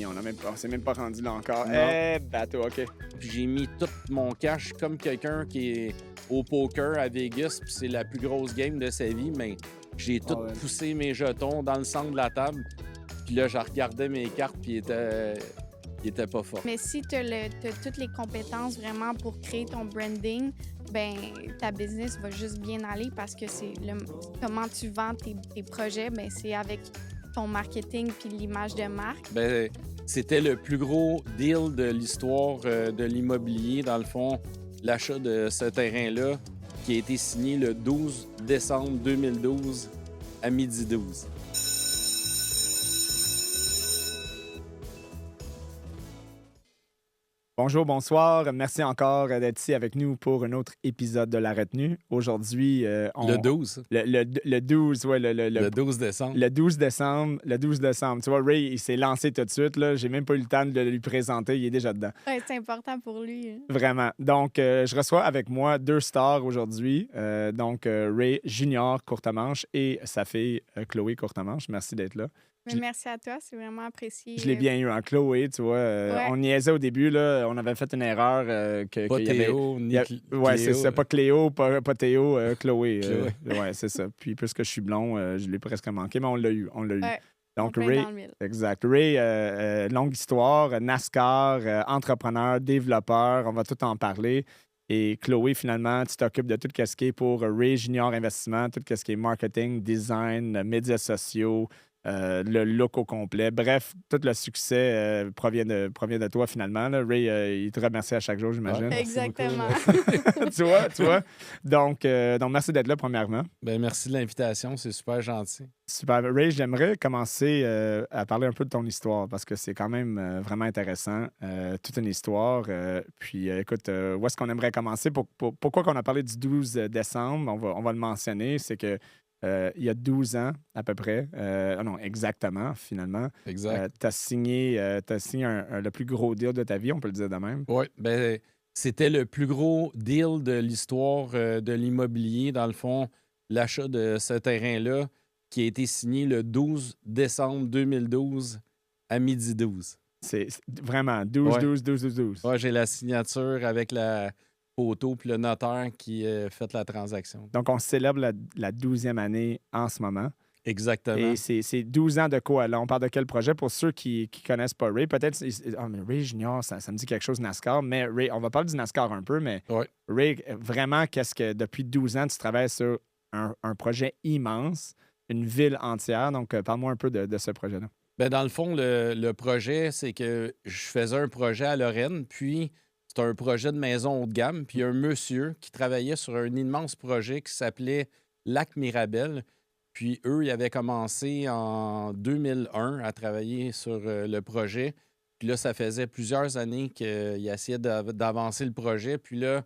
On s'est même pas rendu là encore. Non. Bateau, OK. Puis j'ai mis tout mon cash comme quelqu'un qui est au poker à Vegas, puis c'est la plus grosse game de sa vie, mais j'ai tout ouais. poussé mes jetons dans le centre de la table. Puis là, je regardais mes cartes, puis il était pas fort. Mais si tu as toutes les compétences vraiment pour créer ton branding, ben ta business va juste bien aller parce que c'est comment tu vends tes projets, ben c'est avec ton marketing puis l'image de marque. Ben, c'était le plus gros deal de l'histoire de l'immobilier, dans le fond, l'achat de ce terrain-là, qui a été signé le 12 décembre 2012 à 12h12. Bonjour, bonsoir. Merci encore d'être ici avec nous pour un autre épisode de La Retenue. Aujourd'hui, Le 12. Le 12, ouais. Le 12 décembre. Le 12 décembre. Le 12 décembre. Tu vois, Ray, il s'est lancé tout de suite. Là. J'ai même pas eu le temps de lui présenter. Il est déjà dedans. Ouais, c'est important pour lui. Vraiment. Donc, je reçois avec moi deux stars aujourd'hui. Ray Junior Courtemanche et sa fille Chloé Courtemanche. Merci d'être là. Mais merci à toi, c'est vraiment apprécié. Je l'ai bien eu, hein, Chloé, tu vois. Ouais. On niaisait au début, là. On avait fait une erreur. Pas Théo, ni Ouais, Cléo. c'est ça. Pas Cléo, pas Théo, Chloé. Chloé. Ouais, c'est ça. Puis, puisque je suis blond, je l'ai presque manqué, mais on l'a eu. Ouais. Donc, Plein Ray, dans le mille. exact. Ray, longue histoire, NASCAR, entrepreneur, développeur, on va tout en parler. Et Chloé, finalement, tu t'occupes de tout ce qui est pour Ray Junior Investissement, tout ce qui est marketing, design, médias sociaux, le look au complet. Bref, tout le succès provient de toi, finalement. Là. Ray, il te remercie à chaque jour, j'imagine. Ouais. Exactement. tu vois? Donc, merci d'être là, premièrement. Ben, merci de l'invitation, c'est super gentil. Super. Ray, j'aimerais commencer à parler un peu de ton histoire parce que c'est quand même vraiment intéressant. Toute une histoire. Puis, écoute, où est-ce qu'on aimerait commencer? Pourquoi qu'on a parlé du 12 décembre? On va le mentionner. C'est que il y a 12 ans, à peu près. Non, exactement, finalement. Exact. Tu as signé, le plus gros deal de ta vie, on peut le dire de même. Oui, ben, c'était le plus gros deal de l'histoire de l'immobilier, dans le fond, l'achat de ce terrain-là, qui a été signé le 12 décembre 2012 à 12h12. C'est vraiment 12, Ouais. 12, 12, 12, 12. Ouais, j'ai la signature avec la photo puis le notaire qui a fait la transaction. Donc, on célèbre la 12e année en ce moment. Exactement. Et c'est 12 ans de quoi? Là, on parle de quel projet? Pour ceux qui ne connaissent pas Ray, peut-être... mais Ray Junior, ça me dit quelque chose NASCAR. Mais Ray, on va parler du NASCAR un peu, mais Ouais. Ray, vraiment, qu'est-ce que depuis 12 ans, tu travailles sur un projet immense, une ville entière. Donc, parle-moi un peu de ce projet-là. Ben, dans le fond, le projet, c'est que je faisais un projet à Lorraine, puis c'est un projet de maison haut de gamme, puis il y a un monsieur qui travaillait sur un immense projet qui s'appelait Lac Mirabel. Puis eux, ils avaient commencé en 2001 à travailler sur le projet. Puis là, ça faisait plusieurs années qu'ils essayaient d'avancer le projet. Puis là,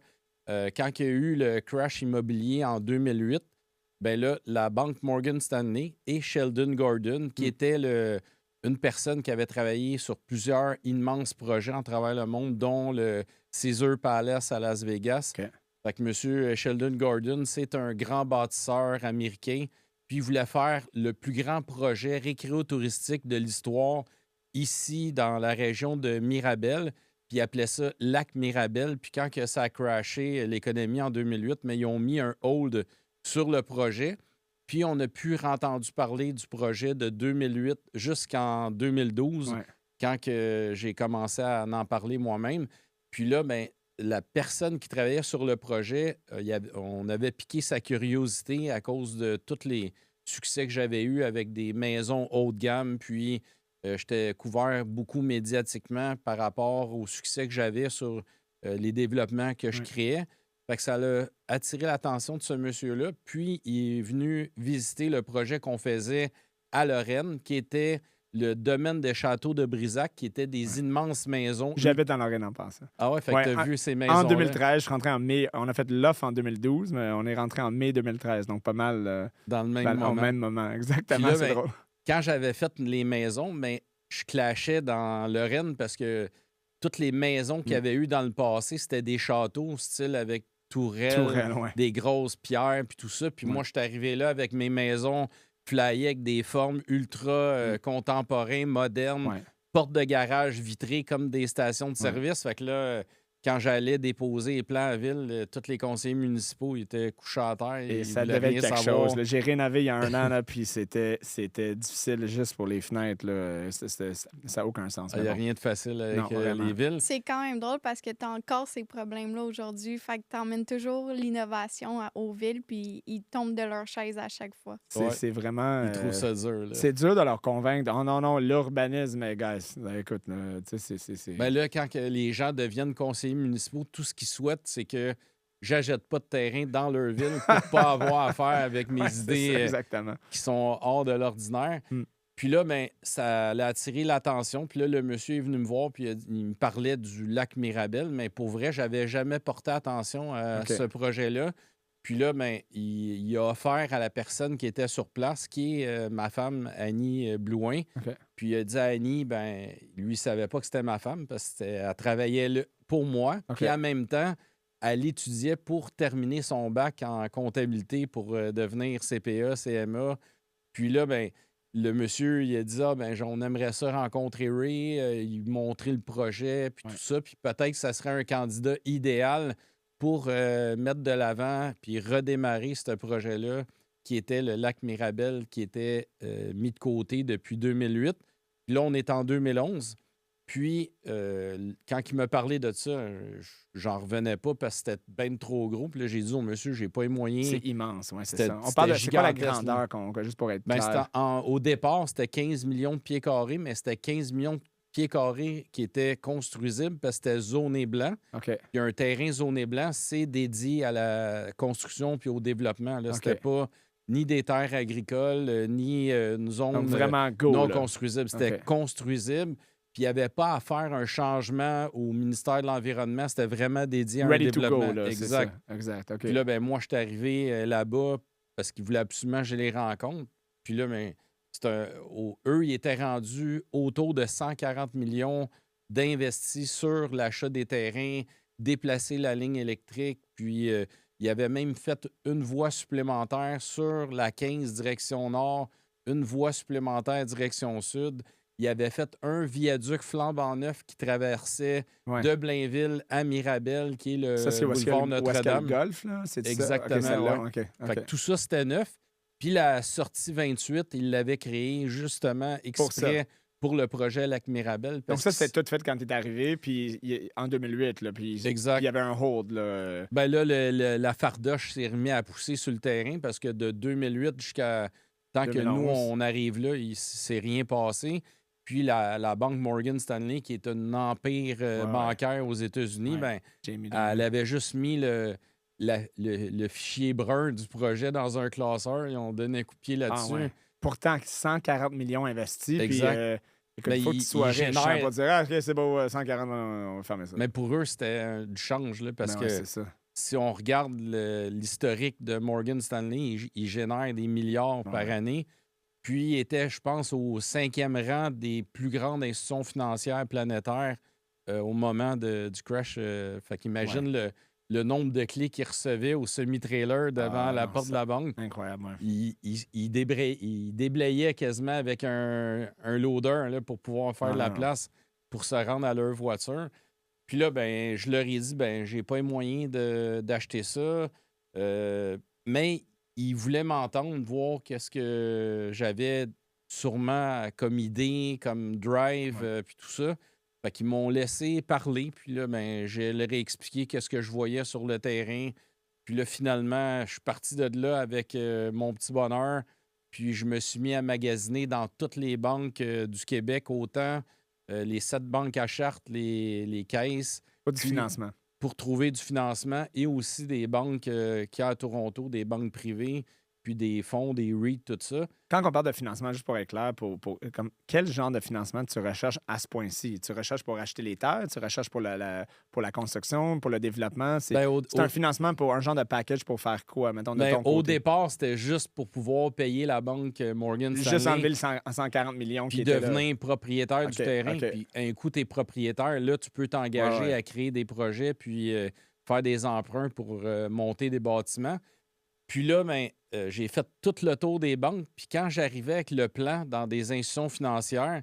quand il y a eu le crash immobilier en 2008, ben là, la banque Morgan Stanley et Sheldon Gordon, qui était une personne qui avait travaillé sur plusieurs immenses projets en travers le monde, dont le Caesars Palace à Las Vegas. OK. Fait que M. Sheldon Gordon, c'est un grand bâtisseur américain. Puis il voulait faire le plus grand projet récréo-touristique de l'histoire ici, dans la région de Mirabel. Puis il appelait ça Lac Mirabel. Puis quand que ça a crashé l'économie en 2008, mais ils ont mis un hold sur le projet. Puis on a pu entendu parler du projet de 2008 jusqu'en 2012, Ouais. quand que j'ai commencé à en parler moi-même. Puis là, ben, la personne qui travaillait sur le projet, on avait piqué sa curiosité à cause de tous les succès que j'avais eus avec des maisons haut de gamme. Puis j'étais couvert beaucoup médiatiquement par rapport au succès que j'avais sur les développements que je créais. Fait que ça a attiré l'attention de ce monsieur-là. Puis il est venu visiter le projet qu'on faisait à Lorraine, qui était le domaine des châteaux de Brisac, qui étaient des immenses maisons. J'habite en Lorraine en passant. Ah ouais, fait que t'as vu ces maisons. En 2013, je suis rentré en mai. On a fait l'offre en 2012, mais on est rentré en mai 2013, donc pas mal dans le même moment. au même moment. Exactement, Puis là, c'est ben, drôle. Quand j'avais fait les maisons, ben, je clashais dans Lorraine parce que toutes les maisons qu'il y avait eu dans le passé, c'était des châteaux, style avec tourelles, ouais. des grosses pierres, puis tout ça. Puis moi, je suis arrivé là avec mes maisons flyées avec des formes ultra contemporaines, modernes. Ouais. portes de garage vitrées comme des stations de service. Fait que là, quand j'allais déposer les plans à ville, tous les conseillers municipaux ils étaient couchés à terre. Et Ils ça voulaient devait rien être quelque savoir. chose. Là. J'ai rénové il y a 1 an, là, puis c'était difficile juste pour les fenêtres. Là. Ça n'a aucun sens. Il mais n'y a bon. rien de facile avec Non, vraiment. les villes. C'est quand même drôle parce que tu as encore ces problèmes-là aujourd'hui. Fait que tu emmènes toujours l'innovation aux villes, puis ils tombent de leur chaise à chaque fois. Ouais. C'est vraiment. Ils trouvent ça dur. Là. C'est dur de leur convaincre. Oh non, l'urbanisme, guys, écoute, là, tu sais, c'est. Ben là, quand que les gens deviennent conseillers municipaux, tout ce qu'ils souhaitent, c'est que j'achète pas de terrain dans leur ville pour pas avoir affaire avec mes Ouais, c'est idées ça, exactement. qui sont hors de l'ordinaire. Puis là, ben, ça a attiré l'attention. Puis là, le monsieur est venu me voir, puis il me parlait du lac Mirabel. Mais pour vrai, j'avais jamais porté attention à ce projet-là. Puis là, ben, il a offert à la personne qui était sur place, qui est ma femme, Annie Blouin. Puis il a dit à Annie, ben, lui, il savait pas que c'était ma femme parce qu'elle travaillait pour moi. Puis en même temps, elle étudiait pour terminer son bac en comptabilité pour devenir CPA, CMA. Puis là, ben, le monsieur, il a dit on aimerait ça rencontrer Ray, il montrer le projet, puis tout ça. Puis peut-être que ça serait un candidat idéal pour mettre de l'avant puis redémarrer ce projet-là, qui était le lac Mirabel, qui était mis de côté depuis 2008. Puis là, on est en 2011. Puis, quand il m'a parlé de ça, j'en revenais pas parce que c'était bien trop gros. Puis là, j'ai dit au monsieur, j'ai pas les moyens. C'est immense, oui, c'est ça. On C'était parle de c'est quoi la gigantesque, là. grandeur, juste pour être Ben, clair? au départ, c'était 15 millions de pieds carrés, mais c'était 15 millions de pieds carrés qui étaient construisibles parce que c'était zoné blanc. OK. Il y a un terrain zoné blanc, c'est dédié à la construction puis au développement. Là. C'était pas ni des terres agricoles, ni une zone Donc, vraiment go, non là. construisible. C'était construisible. Puis il n'y avait pas à faire un changement au ministère de l'Environnement. C'était vraiment dédié à un Ready to développement. go, là, exact. C'est ça. Exact, OK. Puis là, ben, moi, je suis arrivé là-bas parce qu'ils voulaient absolument que je les rencontre. Puis là, ben, eux, ils étaient rendus autour de 140 millions d'investis sur l'achat des terrains, déplacer la ligne électrique. Puis ils avaient même fait une voie supplémentaire sur la 15 direction nord, une voie supplémentaire direction sud. Il avait fait un viaduc flambant neuf qui traversait de Blainville à Mirabel, qui est le boulevard Notre-Dame. Le golf, là? C'est exactement. Ça? Ouais. Okay. Fait que tout ça, c'était neuf. Puis la sortie 28, il l'avait créée justement exprès pour le projet Lac Mirabel. Donc ça, c'était tout fait quand tu es arrivé, puis en 2008, là, puis il y avait un hold. Là. Ben là, la fardoche s'est remis à pousser sur le terrain parce que de 2008 jusqu'à tant 2011. Que nous, on arrive là, il ne s'est rien passé. Puis la banque Morgan Stanley, qui est un empire bancaire aux États-Unis, elle avait juste mis le fichier brun du projet dans un classeur. Ils ont donné un coup de pied là-dessus. Pourtant, 140 millions investis. Exact. Puis, il faut que tu sois riche pour dire OK, c'est beau, 140, on va fermer ça. Mais pour eux, c'était du change. Là, parce que si on regarde l'historique de Morgan Stanley, il génère des milliards par année. Puis, il était, je pense, au 5e rang des plus grandes institutions financières planétaires au moment du crash. Fait qu'imagine le nombre de clés qu'il recevait au semi-trailer devant la porte de la banque. Incroyable. Il déblayait quasiment avec un loader là, pour pouvoir faire de la place pour se rendre à leur voiture. Puis là, ben, je leur ai dit, j'ai pas les moyens d'acheter ça. Mais ils voulaient m'entendre, voir qu'est-ce que j'avais sûrement comme idée, comme drive, puis tout ça. Fait qu'ils m'ont laissé parler, puis là, je leur ai expliqué qu'est-ce que je voyais sur le terrain. Puis là, finalement, je suis parti de là avec mon petit bonheur, puis je me suis mis à magasiner dans toutes les banques du Québec, autant les 7 banques à charte, les caisses. Pas du financement. Pour trouver du financement et aussi des banques qu'il y a à Toronto, des banques privées, puis des fonds, des REIT, tout ça. Quand on parle de financement, juste pour être clair, quel genre de financement tu recherches à ce point-ci? Tu recherches pour acheter les terres? Tu recherches pour la construction, pour le développement? C'est un financement pour un genre de package pour faire quoi, mettons, de ton côté? Au départ, c'était juste pour pouvoir payer la banque Morgan Stanley. Juste enlever le 140 millions puis devenir propriétaire du terrain. Puis un coup, tu es propriétaire, là, tu peux t'engager à créer des projets puis faire des emprunts pour monter des bâtiments. Puis là, j'ai fait tout le tour des banques. Puis quand j'arrivais avec le plan dans des institutions financières,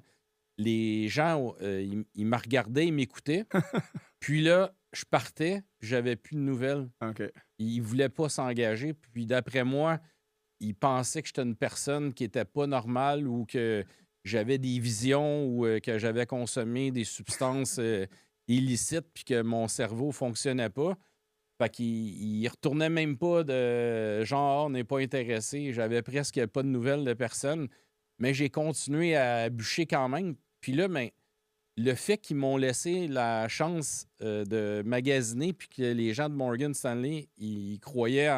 les gens, ils me regardaient, ils m'écoutaient. Puis là, je partais, puis j'avais plus de nouvelles. OK. Ils voulaient pas s'engager. Puis d'après moi, ils pensaient que j'étais une personne qui était pas normale ou que j'avais des visions ou que j'avais consommé des substances illicites puis que mon cerveau fonctionnait pas. Fait qu'ils retournaient même pas de genre, on n'est pas intéressé. J'avais presque pas de nouvelles de personne. Mais j'ai continué à bûcher quand même. Puis là, ben, le fait qu'ils m'ont laissé la chance de magasiner puis que les gens de Morgan Stanley, ils croyaient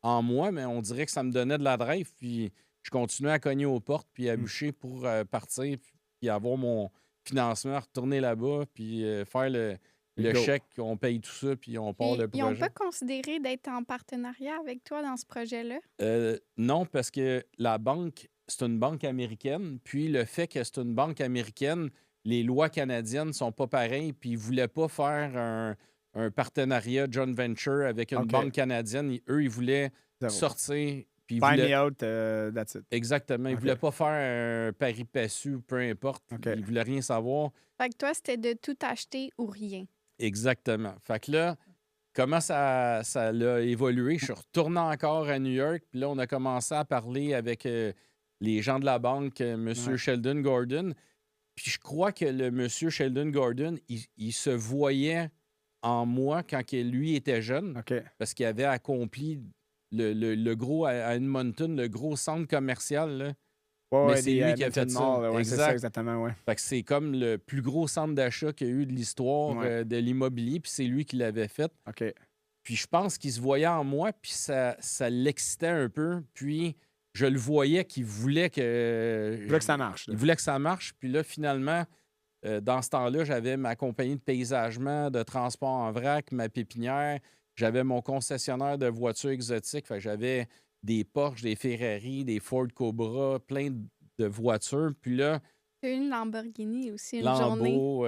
en moi, mais on dirait que ça me donnait de la drive. Puis je continuais à cogner aux portes puis à bûcher pour partir puis avoir mon financement, retourner là-bas puis faire le Go. chèque, on paye tout ça puis on part Puis, le ils n'ont projet. pas considéré d'être en partenariat avec toi dans ce projet-là? Non, parce que la banque, c'est une banque américaine. Puis le fait que c'est une banque américaine, les lois canadiennes sont pas pareilles. Puis ils voulaient pas faire un partenariat joint venture avec une OK. banque canadienne. Eux, ils voulaient Zéro. sortir. Puis ils Find voulaient... me out, that's it. Exactement. Ils OK. voulaient pas faire un pari passu, peu importe. OK. Ils voulaient rien savoir. Fait que toi, c'était de tout acheter ou rien. Exactement. Fait que là, comment ça a évolué? Je suis retourné encore à New York, puis là, on a commencé à parler avec les gens de la banque, M. Ouais. Sheldon Gordon. Puis je crois que le M. Sheldon Gordon, il se voyait en moi quand lui était jeune, OK. parce qu'il avait accompli le gros, à Edmonton, le gros centre commercial, là. Ouais, Mais ouais, c'est des, lui qui a Edmonton fait ça. Mall, là, ouais, c'est ça, Exact. exactement, ouais. Fait que c'est comme le plus gros centre d'achat qu'il y a eu de l'histoire Ouais. de l'immobilier, puis c'est lui qui l'avait fait. OK. Puis je pense qu'il se voyait en moi, puis ça l'excitait un peu. Puis je le voyais qu'il voulait que... Je veux que ça marche. là. Il voulait que ça marche. Puis là, finalement, dans ce temps-là, j'avais ma compagnie de paysagement, de transport en vrac, ma pépinière. J'avais mon concessionnaire de voitures exotiques. Fait que j'avais des Porsche, des Ferrari, des Ford Cobra, plein de voitures. Puis là, Tu as eu une Lamborghini aussi, une journée. Lambeau,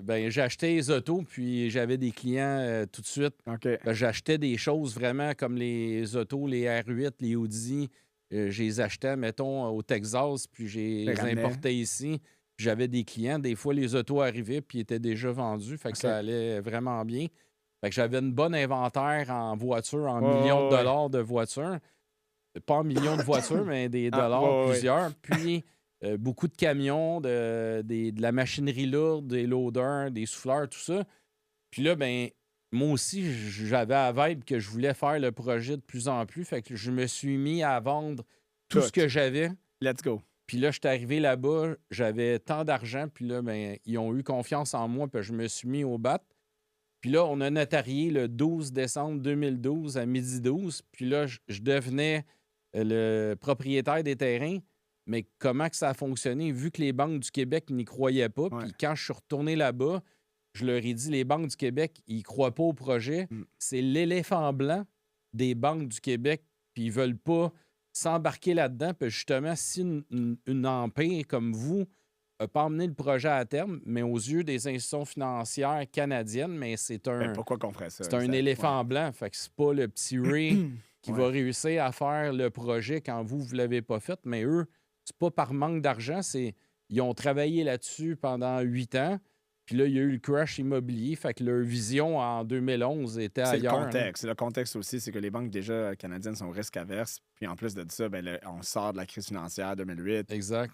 ben, j'ai acheté les autos, puis j'avais des clients tout de suite. OK. Ben, j'achetais des choses vraiment comme les autos, les R8, les Audi. Je les achetais, mettons, au Texas, puis je Les les ramenais. importais ici. J'avais des clients. Des fois, les autos arrivaient, puis ils étaient déjà vendus. Fait que OK. ça allait vraiment bien. Fait que j'avais une bonne inventaire en voiture, en Ouais, millions de ouais, ouais. dollars de voitures. Pas en millions de voitures, mais des Ah, dollars, ouais, ouais. plusieurs. Puis beaucoup de camions, de la machinerie lourde, des loaders, des souffleurs, tout ça. Puis là, ben, moi aussi, j'avais à vibe que je voulais faire le projet de plus en plus. Fait que je me suis mis à vendre tout ce Tout. que j'avais. Let's go. Puis là, j'étais arrivé là-bas, j'avais tant d'argent. Puis là, ben, ils ont eu confiance en moi, puis je me suis mis au bat. Puis là, on a notarié le 12 décembre 2012 à 12h. Puis là, je devenais le propriétaire des terrains. Mais comment que ça a fonctionné? Vu que les banques du Québec n'y croyaient pas, Ouais. puis quand je suis retourné là-bas, je leur ai dit, les banques du Québec, ils ne croient pas au projet. Mm. C'est l'éléphant blanc des banques du Québec, puis ils veulent pas s'embarquer là-dedans. Puis justement, si une empire comme vous n'a pas emmené le projet à terme, mais aux yeux des institutions financières canadiennes, mais c'est Ben, un, pourquoi qu'on ferait ça? c'est un exact. éléphant blanc. Fait que c'est pas le petit Ray qui Ouais. va réussir à faire le projet quand vous ne l'avez pas fait, mais eux, c'est pas par manque d'argent, ils ont travaillé là-dessus pendant 8 ans. Puis là, il y a eu le crash immobilier. Fait que leur vision en 2011 était C'est le ailleurs. là. contexte. Le contexte aussi, c'est que les banques déjà canadiennes sont risque averses. Puis en plus de ça, ben, on sort de la crise financière 2008. Exact.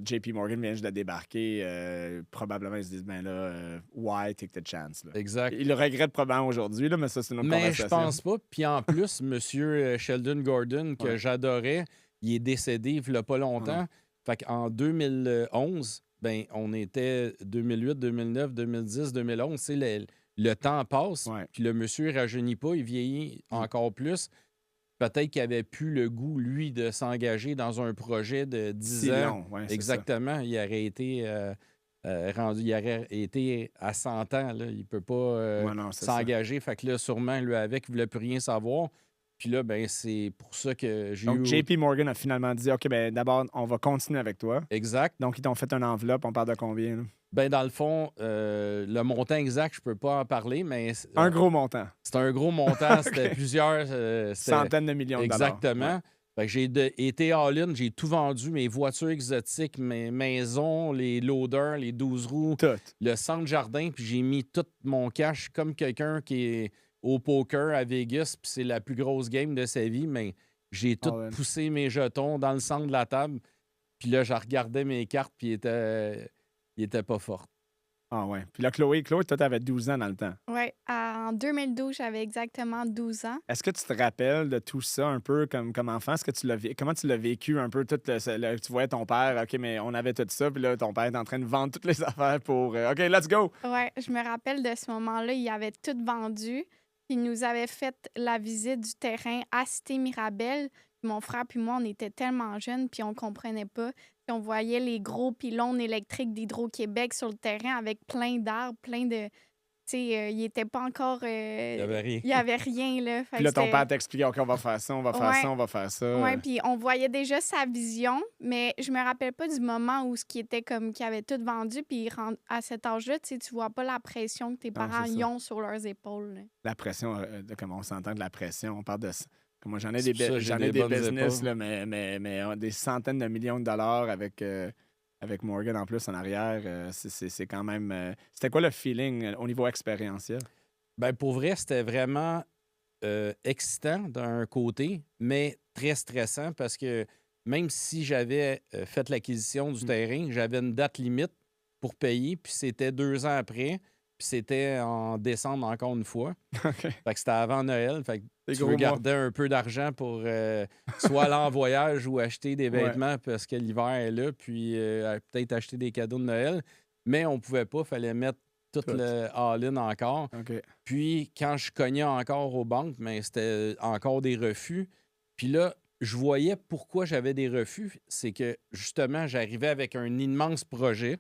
JP Morgan vient juste de débarquer. Probablement, ils se disent, ben là, why take the chance? Là. Exact. Ils le regrettent probablement aujourd'hui, là, mais ça, c'est une autre Mais je conversation. pense pas. Puis en plus, M. Sheldon Gordon, que Ouais. j'adorais, il est décédé il y a pas longtemps. Fait qu'en 2011, ben, on était 2008, 2009, 2010, 2011. Tu sais, le temps passe. Ouais. Puis le monsieur ne rajeunit pas, il vieillit encore plus. Peut-être qu'il avait plus le goût, lui, de s'engager dans un projet de 10 Si ans. long, ouais, c'est Exactement. Il aurait été rendu, il aurait été à 100 ans. Là. Il ne peut pas Ouais, non, c'est ça. s'engager. Fait que là, sûrement, lui avec, il ne voulait plus rien savoir. Puis là, ben, c'est pour ça que j'ai Donc, eu. JP Morgan a finalement dit, OK, ben d'abord, on va continuer avec toi. Exact. Donc, ils t'ont fait une enveloppe. On parle de combien? Là? Ben, dans le fond, le montant exact, je peux pas en parler, mais Un gros montant. c'est un gros montant. C'était plusieurs. C'était- Centaines de millions de dollars. Exactement. Fait que été all-in, j'ai tout vendu, mes voitures exotiques, mes maisons, les loaders, les 12 roues, Tout. le centre jardin, puis j'ai mis tout mon cash comme quelqu'un qui est au poker à Vegas, puis c'est la plus grosse game de sa vie, mais j'ai tout All in. poussé mes jetons dans le centre de la table, puis là, je regardais mes cartes, puis il était pas fort. Ah ouais. Puis là, Chloé, toi, t'avais 12 ans dans le temps. Oui, en 2012, j'avais exactement 12 ans. Est-ce que tu te rappelles de tout ça un peu comme enfant? Est-ce que comment tu l'as vécu un peu? Tu voyais ton père, OK, mais on avait tout ça, puis là, ton père est en train de vendre toutes les affaires pour OK, let's go! Ouais, je me rappelle de ce moment-là, il avait tout vendu. Puis il nous avait fait la visite du terrain à Cité Mirabel. Puis mon frère puis moi, on était tellement jeunes, puis on comprenait pas. Puis on voyait les gros pylônes électriques d'Hydro-Québec sur le terrain avec plein d'arbres, plein de... Tu sais, il était pas encore... Il n'y avait rien. Il y avait rien, là. Fait Puis que là, ton c'était- père t'expliquait, OK, on va faire ça, on va faire Ouais. ça, on va faire ça. Ouais, puis on voyait déjà sa vision, mais je me rappelle pas du moment où ce qui était comme qu'il avait tout vendu, puis à cet âge-là, tu sais, tu vois pas la pression que tes Non, parents c'est ça. y ont sur leurs épaules. Là. La pression, comme on s'entend de la pression, on parle de ça. Comme moi, j'en ai C'est des, pour ça que j'ai j'en ai des des bonnes business, épaules. là, mais des centaines de millions de dollars avec Morgan en plus en arrière. C'est quand même. C'était quoi le feeling au niveau expérientiel? Ben, pour vrai, c'était vraiment excitant d'un côté, mais très stressant parce que même si j'avais fait l'acquisition du terrain, j'avais une date limite pour payer, puis c'était 2 ans après, puis c'était en décembre encore une fois. OK. Fait que c'était avant Noël. Fait que Des tu gros veux mois. garder un peu d'argent pour soit aller en voyage ou acheter des Ouais. vêtements parce que l'hiver est là, puis peut-être acheter des cadeaux de Noël. Mais on pouvait pas, fallait mettre tout Tout. le all-in encore. OK. Puis quand je cognais encore aux banques, mais c'était encore des refus. Puis là, je voyais pourquoi j'avais des refus. C'est que justement, j'arrivais avec un immense projet.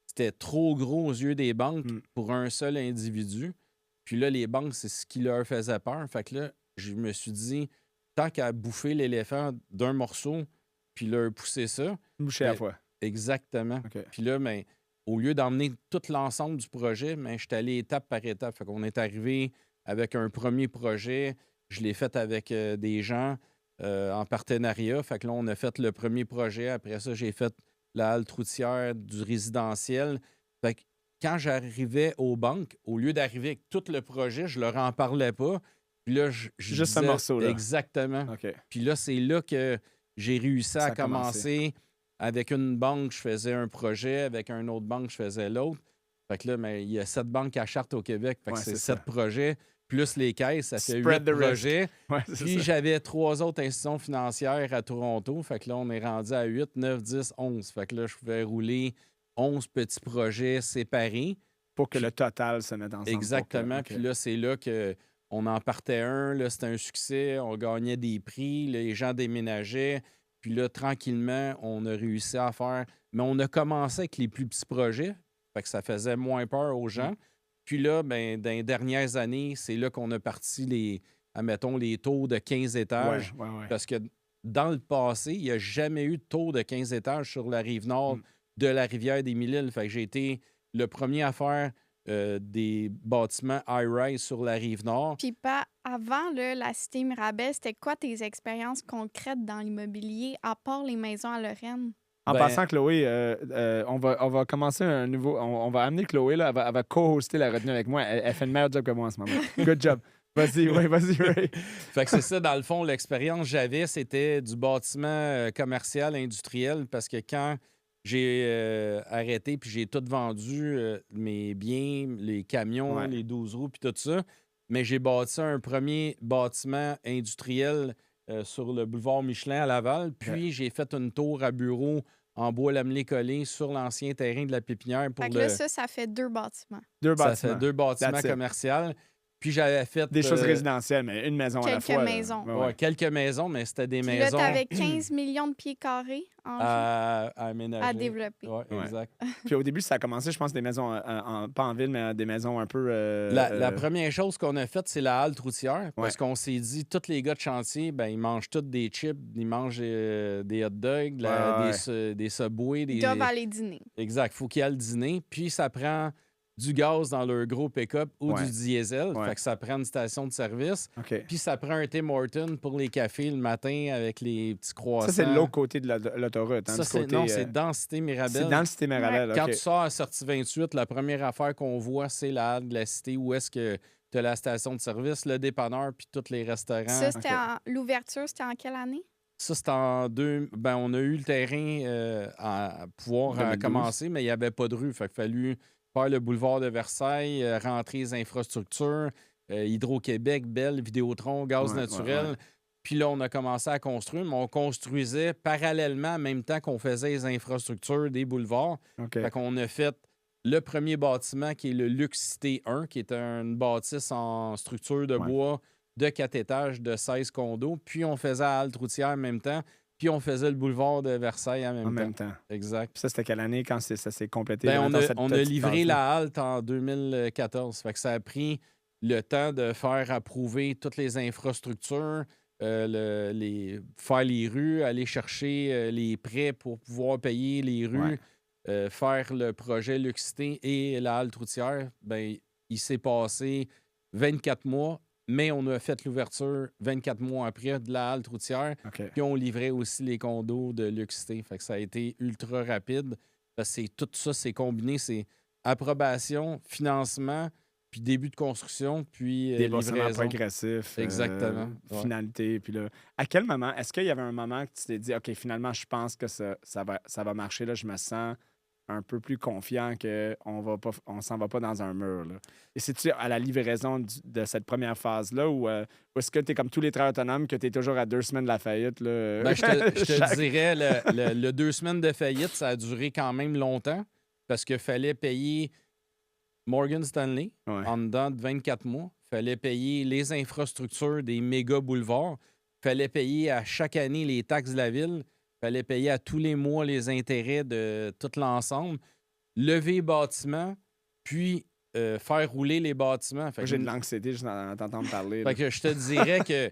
C'était trop gros aux yeux des banques pour un seul individu. Puis là, les banques, c'est ce qui leur faisait peur. Fait que là, je me suis dit, tant qu'à bouffer l'éléphant d'un morceau, puis leur pousser ça. Boucher à la Ben, fois. Exactement. OK. Puis là, ben, au lieu d'emmener tout l'ensemble du projet, ben, je suis allé étape par étape. Fait qu'on est arrivé avec un premier projet. Je l'ai fait avec des gens en partenariat. Fait que là, on a fait le premier projet. Après ça, j'ai fait la halte routière du résidentiel. Fait que quand j'arrivais aux banques, au lieu d'arriver avec tout le projet, je leur en parlais pas. Puis là, je Juste ce disais- morceau-là. Exactement. OK. Puis là, c'est là que j'ai réussi Ça à a commencé. commencer. Avec une banque, je faisais un projet. Avec une autre banque, je faisais l'autre. Fait que là, mais il y a 7 banques à charte au Québec. Fait que Ouais, c'est c'est 7 projets. Plus les caisses, ça fait 8 Spread the risk. projets. Ouais, c'est Puis ça. j'avais 3 autres institutions financières à Toronto. Fait que là, on est rendu à 8, 9, 10, 11. Fait que là, je pouvais rouler 11 petits projets séparés. Pour que le total se mette ensemble. Exactement. OK. Puis là, c'est là qu'on en partait un. Là, c'était un succès. On gagnait des prix. Les gens déménageaient. Puis là, tranquillement, on a réussi à faire. Mais on a commencé avec les plus petits projets. Fait que ça faisait moins peur aux gens. Puis là, ben, dans les dernières années, c'est là qu'on a parti admettons, les tours de 15 étages. Ouais. Parce que dans le passé, il n'y a jamais eu de tour de 15 étages sur la rive nord de la rivière des Mille-Îles. Fait que j'ai été le premier à faire des bâtiments high-rise sur la rive nord. Puis pas avant là, la Cité Mirabel, c'était quoi tes expériences concrètes dans l'immobilier, à part les maisons à Lorraine? En Ben- passant, Chloé, on va commencer un nouveau. On va amener Chloé, là, elle va co-hoster la retenue avec moi. Elle fait le meilleur job que moi en ce moment. Good job. Vas-y, Ray. Fait que c'est ça, dans le fond, l'expérience que j'avais, c'était du bâtiment commercial, industriel, parce que quand j'ai arrêté puis j'ai tout vendu, mes biens, les camions, Ouais. les 12 roues puis tout ça, mais j'ai bâti un premier bâtiment industriel sur le boulevard Michelin à Laval, puis j'ai fait une tour à bureau en bois lamelé collé sur l'ancien terrain de la pépinière pour Fait que là, ça fait 2 bâtiments. Deux Ça bâtiments. fait 2 bâtiments That's it. commerciaux. Puis j'avais fait Des choses résidentielles, mais une maison à la Quelques fois. là. maisons. ouais, quelques maisons, mais c'était des Puis là, maisons t'avais 15 millions de pieds carrés en à aménager. à développer. Ouais, Ouais. exact. Puis au début, ça a commencé, je pense, des maisons, pas en ville, mais des maisons un peu. La première chose qu'on a faite, c'est la halte routière. Parce Ouais. qu'on s'est dit, tous les gars de chantier, ben, ils mangent tous des chips, ils mangent des hot dogs, Ouais. des Subway. Ils doivent aller dîner. Exact. Faut qu'il y ait le dîner. Puis ça prend du gaz dans leur gros pick-up ou Ouais. du diesel. Ouais. Fait que ça prend une station de service. OK. Puis ça prend un Tim Hortons pour les cafés le matin avec les petits croissants. Ça, c'est l'autre côté de l'autoroute. Hein, Ça, du c'est, côté, non, c'est dans Cité Mirabel. c'est dans le Cité Mirabel. Quand OK. tu sors à sortie 28, la première affaire qu'on voit, c'est la halle de la Cité où est-ce que tu as la station de service, le dépanneur, puis tous les restaurants. Ça, c'était OK. l'ouverture, c'était en quelle année? Ça, c'est en deux. Ben, on a eu le terrain à pouvoir 2012. commencer, mais il n'y avait pas de rue. Fait qu'il a fallu faire le boulevard de Versailles, rentrer les infrastructures, Hydro-Québec, Bell, Vidéotron, Gaz Ouais, naturel. ouais. Puis là, on a commencé à construire, mais on construisait parallèlement, en même temps qu'on faisait les infrastructures des boulevards. OK. Fait qu'on a fait le premier bâtiment qui est le Luxe Cité 1, qui est une bâtisse en structure de Ouais. bois de 4 étages de 16 condos. Puis on faisait la halte routière en même temps. Puis on faisait le boulevard de Versailles en même En temps. même temps. Exact. Puis ça, c'était quelle année quand ça s'est complété? Ben, mettons, cette on a petite livré phase-là? la halte en 2014. Fait que ça a pris le temps de faire approuver toutes les infrastructures, faire les rues, aller chercher les prêts pour pouvoir payer les rues, faire le projet Luxité et la halte routière. Ben, il s'est passé 24 mois, mais on a fait l'ouverture 24 mois après de la halte routière. OK. Puis on livrait aussi les condos de Luxité. Fait que ça a été ultra rapide. Parce que tout ça, c'est combiné. C'est approbation, financement, puis début de construction, puis Déboursement livraison. progressif. Exactement. Ouais. Finalité. Puis là, à quel moment, est-ce qu'il y avait un moment que tu t'es dit, OK, finalement, je pense que ça va marcher, là, je me sens un peu plus confiant qu'on s'en va pas dans un mur, là. Et c'est-tu à la livraison de cette première phase-là ou est-ce que tu es comme tous les travailleurs autonomes, que tu es toujours à 2 semaines de la faillite, là? Ben, je te dirais, le 2 semaines de faillite, ça a duré quand même longtemps parce qu'il fallait payer Morgan Stanley Ouais. en dedans de 24 mois. Il fallait payer les infrastructures des méga boulevards. Il fallait payer à chaque année les taxes de la ville. Il fallait payer à tous les mois les intérêts de tout l'ensemble. Lever les bâtiments, puis faire rouler les bâtiments. Fait Moi, que- j'ai de l'anxiété juste d'en t'entendre parler, là. fait que je te dirais que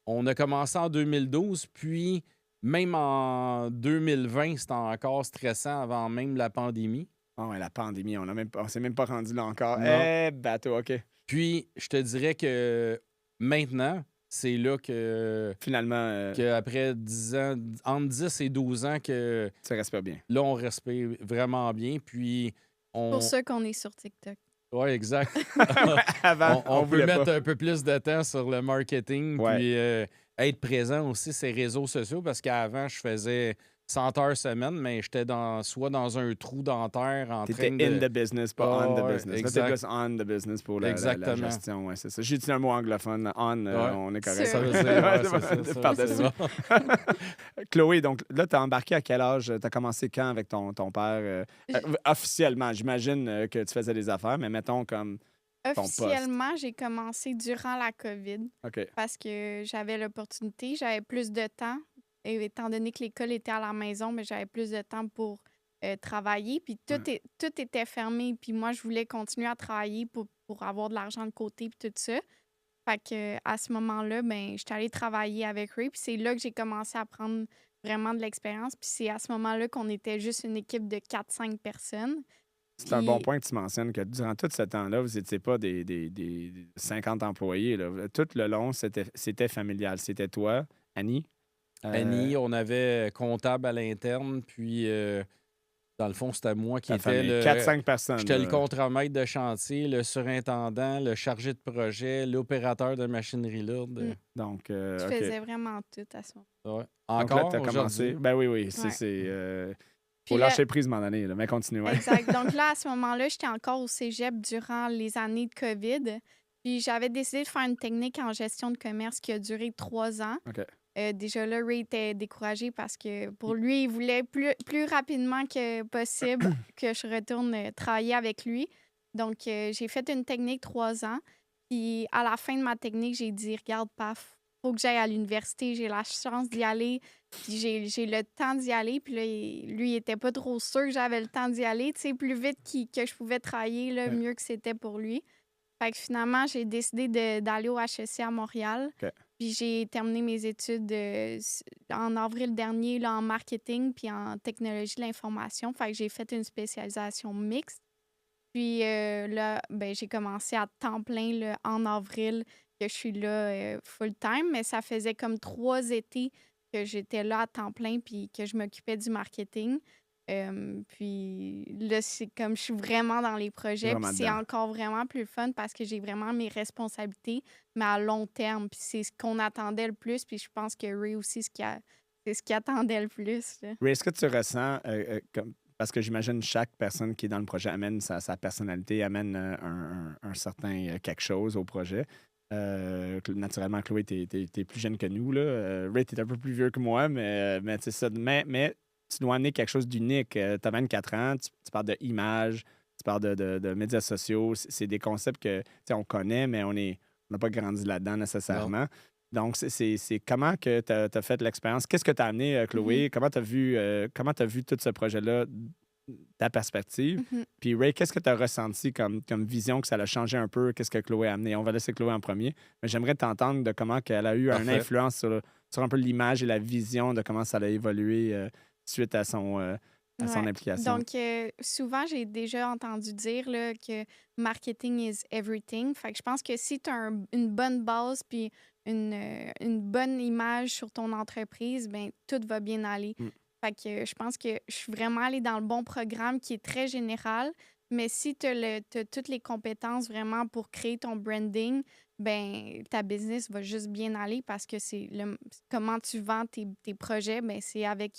on a commencé en 2012, puis même en 2020, c'était encore stressant avant même la pandémie. Ah ouais, la pandémie, on s'est même pas rendu là encore. Non. Bateau, OK. Puis je te dirais que maintenant, c'est là que Finalement, après 10 ans, entre 10 et 12 ans, que ça respire bien. là, on respire vraiment bien. Puis on. Pour ça qu'on est sur TikTok. Oui, exact. Avant, on peut voulait mettre pas. un peu plus de temps sur le marketing, Ouais. puis être présent aussi sur les réseaux sociaux, parce qu'avant, je faisais 100 heures semaine, mais j'étais soit dans un trou dentaire en T'étais train de... in the business, pas on the ouais, business. Là, exact. t'es plus on the business pour la Exactement. gestion. Ouais, c'est ça. J'ai utilisé un mot anglophone. On, on est correct. Ça veut Ouais, dire, ouais, c'est c'est bon, ça, par-dessus. c'est bon. Chloé, donc là, tu as embarqué à quel âge? Tu as commencé quand avec ton père? Officiellement, j'imagine que tu faisais des affaires, mais mettons comme. poste. Officiellement, j'ai commencé durant la COVID OK. parce que j'avais l'opportunité, j'avais plus de temps. Et étant donné que l'école était à la maison, mais j'avais plus de temps pour travailler. Puis tout était fermé. Puis moi, je voulais continuer à travailler pour avoir de l'argent de côté puis tout ça. Fait que à ce moment-là, ben, j'étais allée travailler avec Ray. Puis c'est là que j'ai commencé à prendre vraiment de l'expérience. Puis c'est à ce moment-là qu'on était juste une équipe de 4-5 personnes. C'est un bon point que tu mentionnes, que durant tout ce temps-là, vous n'étiez pas des 50 employés, là. Tout le long, c'était familial. C'était toi, Annie. Annie, on avait comptable à l'interne, puis dans le fond, c'était moi qui était le... 4-5 personnes. J'étais le là. contremaître de chantier, le surintendant, le chargé de projet, l'opérateur de machinerie lourde. Donc, Je OK. faisais vraiment tout à ce moment. Ouais. Donc Encore là, tu as commencé. aujourd'hui. Ben oui. Ouais. Faut Puis là- lâcher prise, m'en donner, là, mais continue. Ouais. Exact. Donc là, à ce moment-là, j'étais encore au cégep durant les années de COVID. Puis j'avais décidé de faire une technique en gestion de commerce qui a duré 3 ans. OK. Déjà là, Ray était découragé parce que pour lui, il voulait plus rapidement que possible que je retourne travailler avec lui. Donc, j'ai fait une technique 3 ans. Puis à la fin de ma technique, j'ai dit, regarde, paf, faut que j'aille à l'université. J'ai la chance d'y aller. Puis j'ai le temps d'y aller. Puis là, lui, il était pas trop sûr que j'avais le temps d'y aller. Tu sais, plus vite que je pouvais travailler, là, Ouais. mieux que c'était pour lui. Fait que finalement, j'ai décidé d'aller au HEC à Montréal. OK. Puis j'ai terminé mes études en avril dernier là, en marketing puis en technologie de l'information. Fait que j'ai fait une spécialisation mixte. Puis là, ben, j'ai commencé à temps plein là, en avril que je suis là full-time, mais ça faisait comme 3 étés que j'étais là à temps plein puis que je m'occupais du marketing. Puis là, c'est comme je suis vraiment dans les T'es projets, puis vraiment c'est dedans. encore vraiment plus fun parce que j'ai vraiment mes responsabilités, mais à long terme. Puis c'est ce qu'on attendait le plus, puis je pense que Ray aussi, c'est ce qu'il attendait le plus. Là. Ray, est-ce que tu ressens, parce que j'imagine chaque personne qui est dans le projet amène sa personnalité, amène un certain quelque chose au projet. Naturellement, Chloé, t'es plus jeune que nous. Là. Ray, t'es un peu plus vieux que moi, mais c'est ça. Mais tu dois amener quelque chose d'unique. Tu as 24 ans, tu parles de images, tu parles de médias sociaux. C'est des concepts que tu sais, on connaît, mais on n'a pas grandi là-dedans Non. nécessairement. Donc, c'est comment que tu as fait l'expérience? Qu'est-ce que tu as amené, Mhm, Chloé? Comment tu as vu tout ce projet-là, ta perspective? mhm. Puis Ray, qu'est-ce que tu as ressenti comme vision que ça a changé un peu? Qu'est-ce que Chloé a amené? On va laisser Chloé en premier, mais j'aimerais t'entendre de comment qu'elle a eu une Parfait. influence sur un peu l'image et la vision de comment ça a évolué suite à son Ouais. implication. Donc, souvent, j'ai déjà entendu dire là, que marketing is everything. Fait que je pense que si tu as une bonne base puis une bonne image sur ton entreprise, ben tout va bien aller. Mm. Fait que je pense que je suis vraiment allée dans le bon programme qui est très général. Mais si tu as toutes les compétences vraiment pour créer ton branding, ben ta business va juste bien aller parce que comment tu vends tes projets, ben c'est avec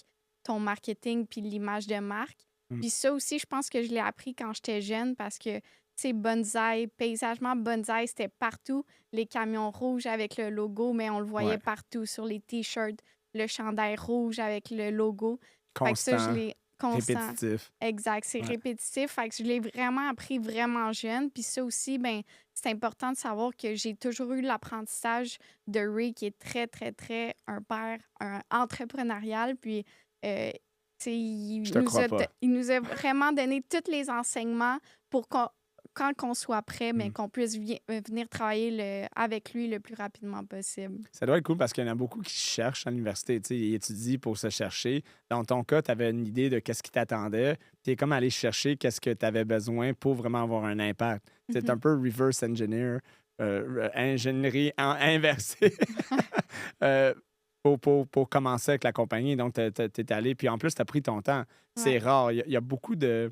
ton marketing puis l'image de marque. Mm. Puis ça aussi, je pense que je l'ai appris quand j'étais jeune parce que, tu sais, Bonsaï, paysagement Bonsaï, c'était partout. Les camions rouges avec le logo, mais on le voyait Ouais. partout sur les t-shirts, le chandail rouge avec le logo. Fait que ça, je Constant, l'ai constant. répétitif. Exact, c'est Ouais. répétitif. Fait que je l'ai vraiment appris vraiment jeune. Puis ça aussi, ben, c'est important de savoir que j'ai toujours eu l'apprentissage de Ray qui est très, très, très un père entrepreneurial. Puis, tu sais, Je te crois pas. il nous a vraiment donné tous les enseignements pour quand on soit prêt, mais Mm. qu'on puisse venir travailler avec lui le plus rapidement possible. Ça doit être cool parce qu'il y en a beaucoup qui cherchent à l'université. Tu sais, ils étudient pour se chercher. Dans ton cas, tu avais une idée de qu'est-ce qui t'attendait. Tu es comme allé chercher qu'est-ce que tu avais besoin pour vraiment avoir un impact. C'est un Mhm. peu reverse engineer, ingénierie inversée euh, pour commencer avec la compagnie. Donc, tu es allé. Puis en plus, tu as pris ton temps. C'est Ouais. rare. Il y a beaucoup de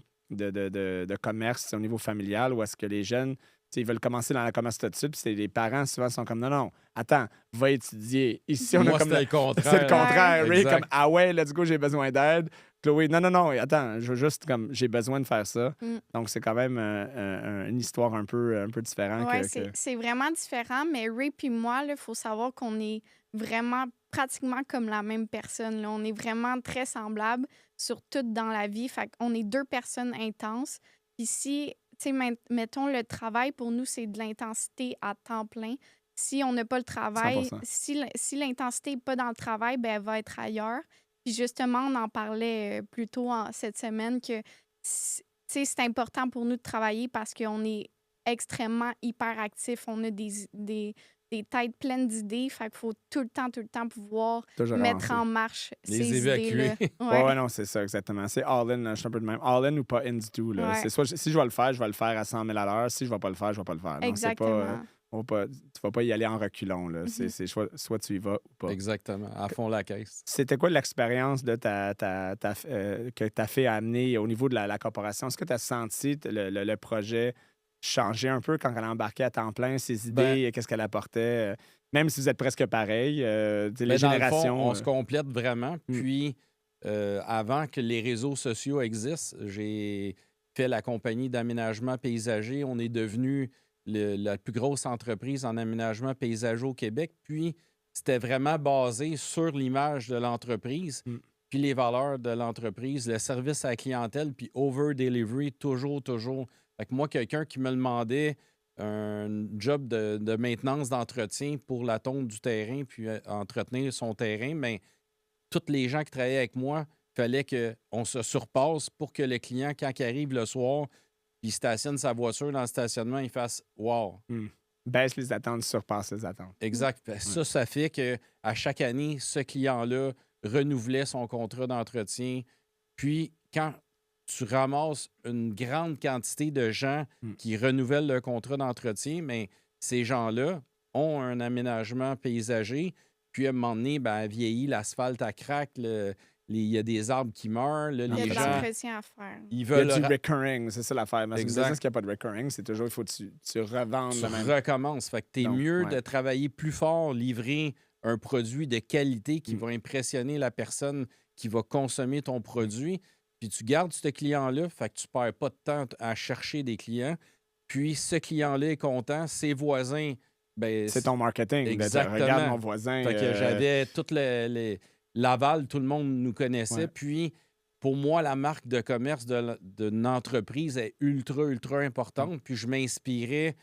commerce au niveau familial où est-ce que les jeunes, tu sais, ils veulent commencer dans la commerce tout de suite, puis les parents souvent sont comme non, non, attends, va étudier. Ici, on a Moi, comme c'était le c'est le contraire. contraire. Ray, Exact. comme ah ouais, let's go, j'ai besoin d'aide. Chloé, non, non, non, attends, je veux juste comme j'ai besoin de faire ça. Mm. Donc, c'est quand même une histoire un peu différente. Oui, c'est vraiment différent, mais Ray puis moi, il faut savoir qu'on est vraiment pratiquement comme la même personne. Là. On est vraiment très semblables sur tout dans la vie. Fait qu'on est 2 personnes intenses. Puis si, tu sais, mettons, le travail, pour nous, c'est de l'intensité à temps plein. Si on n'a pas le travail, 100%. si l'intensité n'est pas dans le travail, ben, elle va être ailleurs. Puis justement, on en parlait plus tôt cette semaine que, tu sais, c'est important pour nous de travailler parce qu'on est extrêmement hyperactif. On a des têtes pleines d'idées. Fait qu'il faut tout le temps pouvoir Toujours mettre avancer. en marche Les ces évacuer. idées-là. Ouais, ouais, non, c'est ça, exactement. C'est all-in, je suis un peu de même. All-in ou pas in du tout. Là. Ouais. C'est soit, si je vais le faire à 100 000 à l'heure. Si je ne vais pas le faire, je ne vais pas le faire. Non, c'est pas, Exactement. tu vas pas y aller en reculons. Là. Mhm. C'est soit tu y vas ou pas. Exactement. À fond la caisse. C'était quoi l'expérience de que tu as fait amener au niveau de la corporation? Est-ce que tu as senti le projet changer un peu quand elle a embarqué à temps plein, ses idées, qu'est-ce qu'elle apportait? Même si vous êtes presque pareil, les Mais dans le fond, générations. on se complète vraiment. Puis, avant que les réseaux sociaux existent, j'ai fait la compagnie d'aménagement paysager. On est devenu la plus grosse entreprise en aménagement paysager au Québec. Puis, c'était vraiment basé sur l'image de l'entreprise, Mm. puis les valeurs de l'entreprise, le service à la clientèle, puis over-delivery, toujours. Fait que moi, quelqu'un qui me demandait un job de maintenance d'entretien pour la tonte du terrain, puis entretenir son terrain, mais tous les gens qui travaillaient avec moi, il fallait qu'on se surpasse pour que le client, quand il arrive le soir, puis il stationne sa voiture dans le stationnement, il fasse « Wow! » Baisse les attentes, surpasse les attentes. Exact. Ça fait qu'à chaque année, ce client-là renouvelait son contrat d'entretien. Puis, quand tu ramasses une grande quantité de gens qui renouvellent leur contrat d'entretien, mais ces gens-là ont un aménagement paysager, puis à un moment donné, ben, elle vieillit, l'asphalte, elle craque, il y a des arbres qui meurent, là, Il y a les de gens, l'entretien à faire. ils Il y a veulent... du recurring, c'est ça l'affaire. Mais c'est une Exact. business qui n'a pas de recurring, c'est toujours, il faut que tu revendes Tu le même. recommences. Fait que t'es Donc, mieux ouais. de travailler plus fort, livrer un produit de qualité qui Mm. va impressionner la personne qui va consommer ton produit. Puis tu gardes ce client-là, fait que tu perds pas de temps à chercher des clients. Puis ce client-là est content, ses voisins, ben C'est ton marketing. de dire, Exactement. regarde mon voisin. fait que j'avais toute Laval, tout le monde nous connaissait. Ouais. Puis, pour moi, la marque de commerce d'une entreprise est ultra, ultra importante. Puis, je m'inspirais,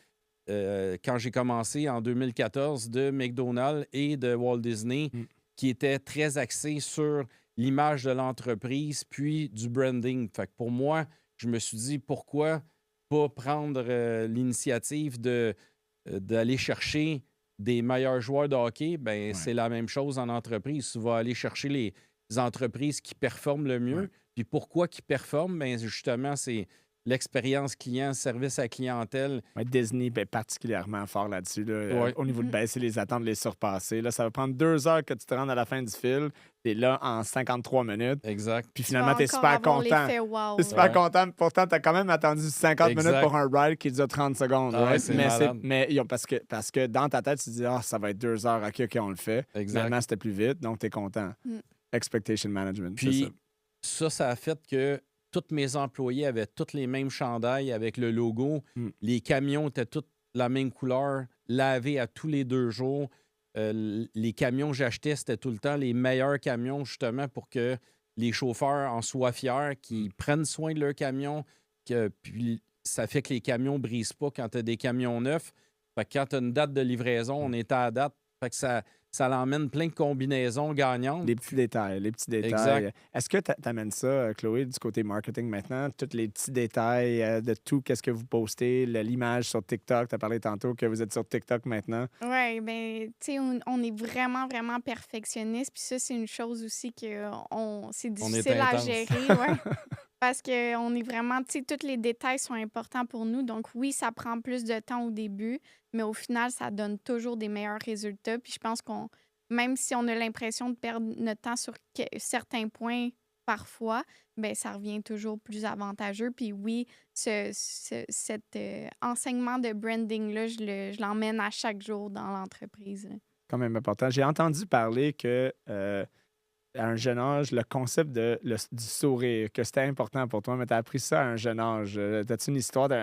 quand j'ai commencé en 2014, de McDonald's et de Walt Disney, qui étaient très axés sur l'image de l'entreprise, puis du branding. Fait que pour moi, je me suis dit, pourquoi pas prendre l'initiative d'aller chercher des meilleurs joueurs de hockey? Ben, c'est la même chose en entreprise. Tu vas aller chercher les entreprises qui performent le mieux. Ouais. Puis pourquoi qui performent? Ben, justement, c'est l'expérience client, service à clientèle. Ouais, Disney est particulièrement fort là-dessus. Là, au niveau de baisser les attentes, de les surpasser. Là, ça va prendre 2 heures que tu te rendes à la fin du fil. Tu es là en 53 minutes. Exact. Puis Tu finalement, vas tu es encore super avoir content. l'effet wow, Tu es super Ouais. content. Pourtant, tu as quand même attendu 50 Exact. minutes pour un ride qui dure 30 secondes. Ah ouais, c'est malade. parce que dans ta tête, tu te dis, ça va être 2 heures. OK, on le fait. Exact. Finalement, c'était plus vite. Donc, tu es content. Mm. Expectation management. c'est Puis ça. ça a fait que tous mes employés avaient tous les mêmes chandails avec le logo. Les camions étaient tous la même couleur, lavés à tous les 2 jours. Les camions que j'achetais, c'était tout le temps les meilleurs camions, justement, pour que les chauffeurs en soient fiers, qu'ils prennent soin de leur camion. Puis ça fait que les camions ne brisent pas quand tu as des camions neufs. Fait que quand tu as une date de livraison, on est à la date. Fait que ça l'emmène plein de combinaisons gagnantes. Les petits détails, les petits détails. Exact. Est-ce que tu amènes ça, Chloé, du côté marketing maintenant? Tous les petits détails de tout, qu'est-ce que vous postez, l'image sur TikTok. Tu as parlé tantôt que vous êtes sur TikTok maintenant. Oui, bien, tu sais, on est vraiment, vraiment perfectionniste. Puis ça, c'est une chose aussi que c'est difficile à intense. gérer. Ouais. Parce qu'on est vraiment, tu sais, tous les détails sont importants pour nous. Donc, oui, ça prend plus de temps au début, mais au final, ça donne toujours des meilleurs résultats. Puis je pense même si on a l'impression de perdre notre temps sur certains points parfois, ben ça revient toujours plus avantageux. Puis oui, cet enseignement de branding-là, je l'emmène à chaque jour dans l'entreprise. Quand même important. J'ai entendu parler que à un jeune âge, le concept du sourire, que c'était important pour toi, mais tu as appris ça à un jeune âge. As-tu une histoire? Ça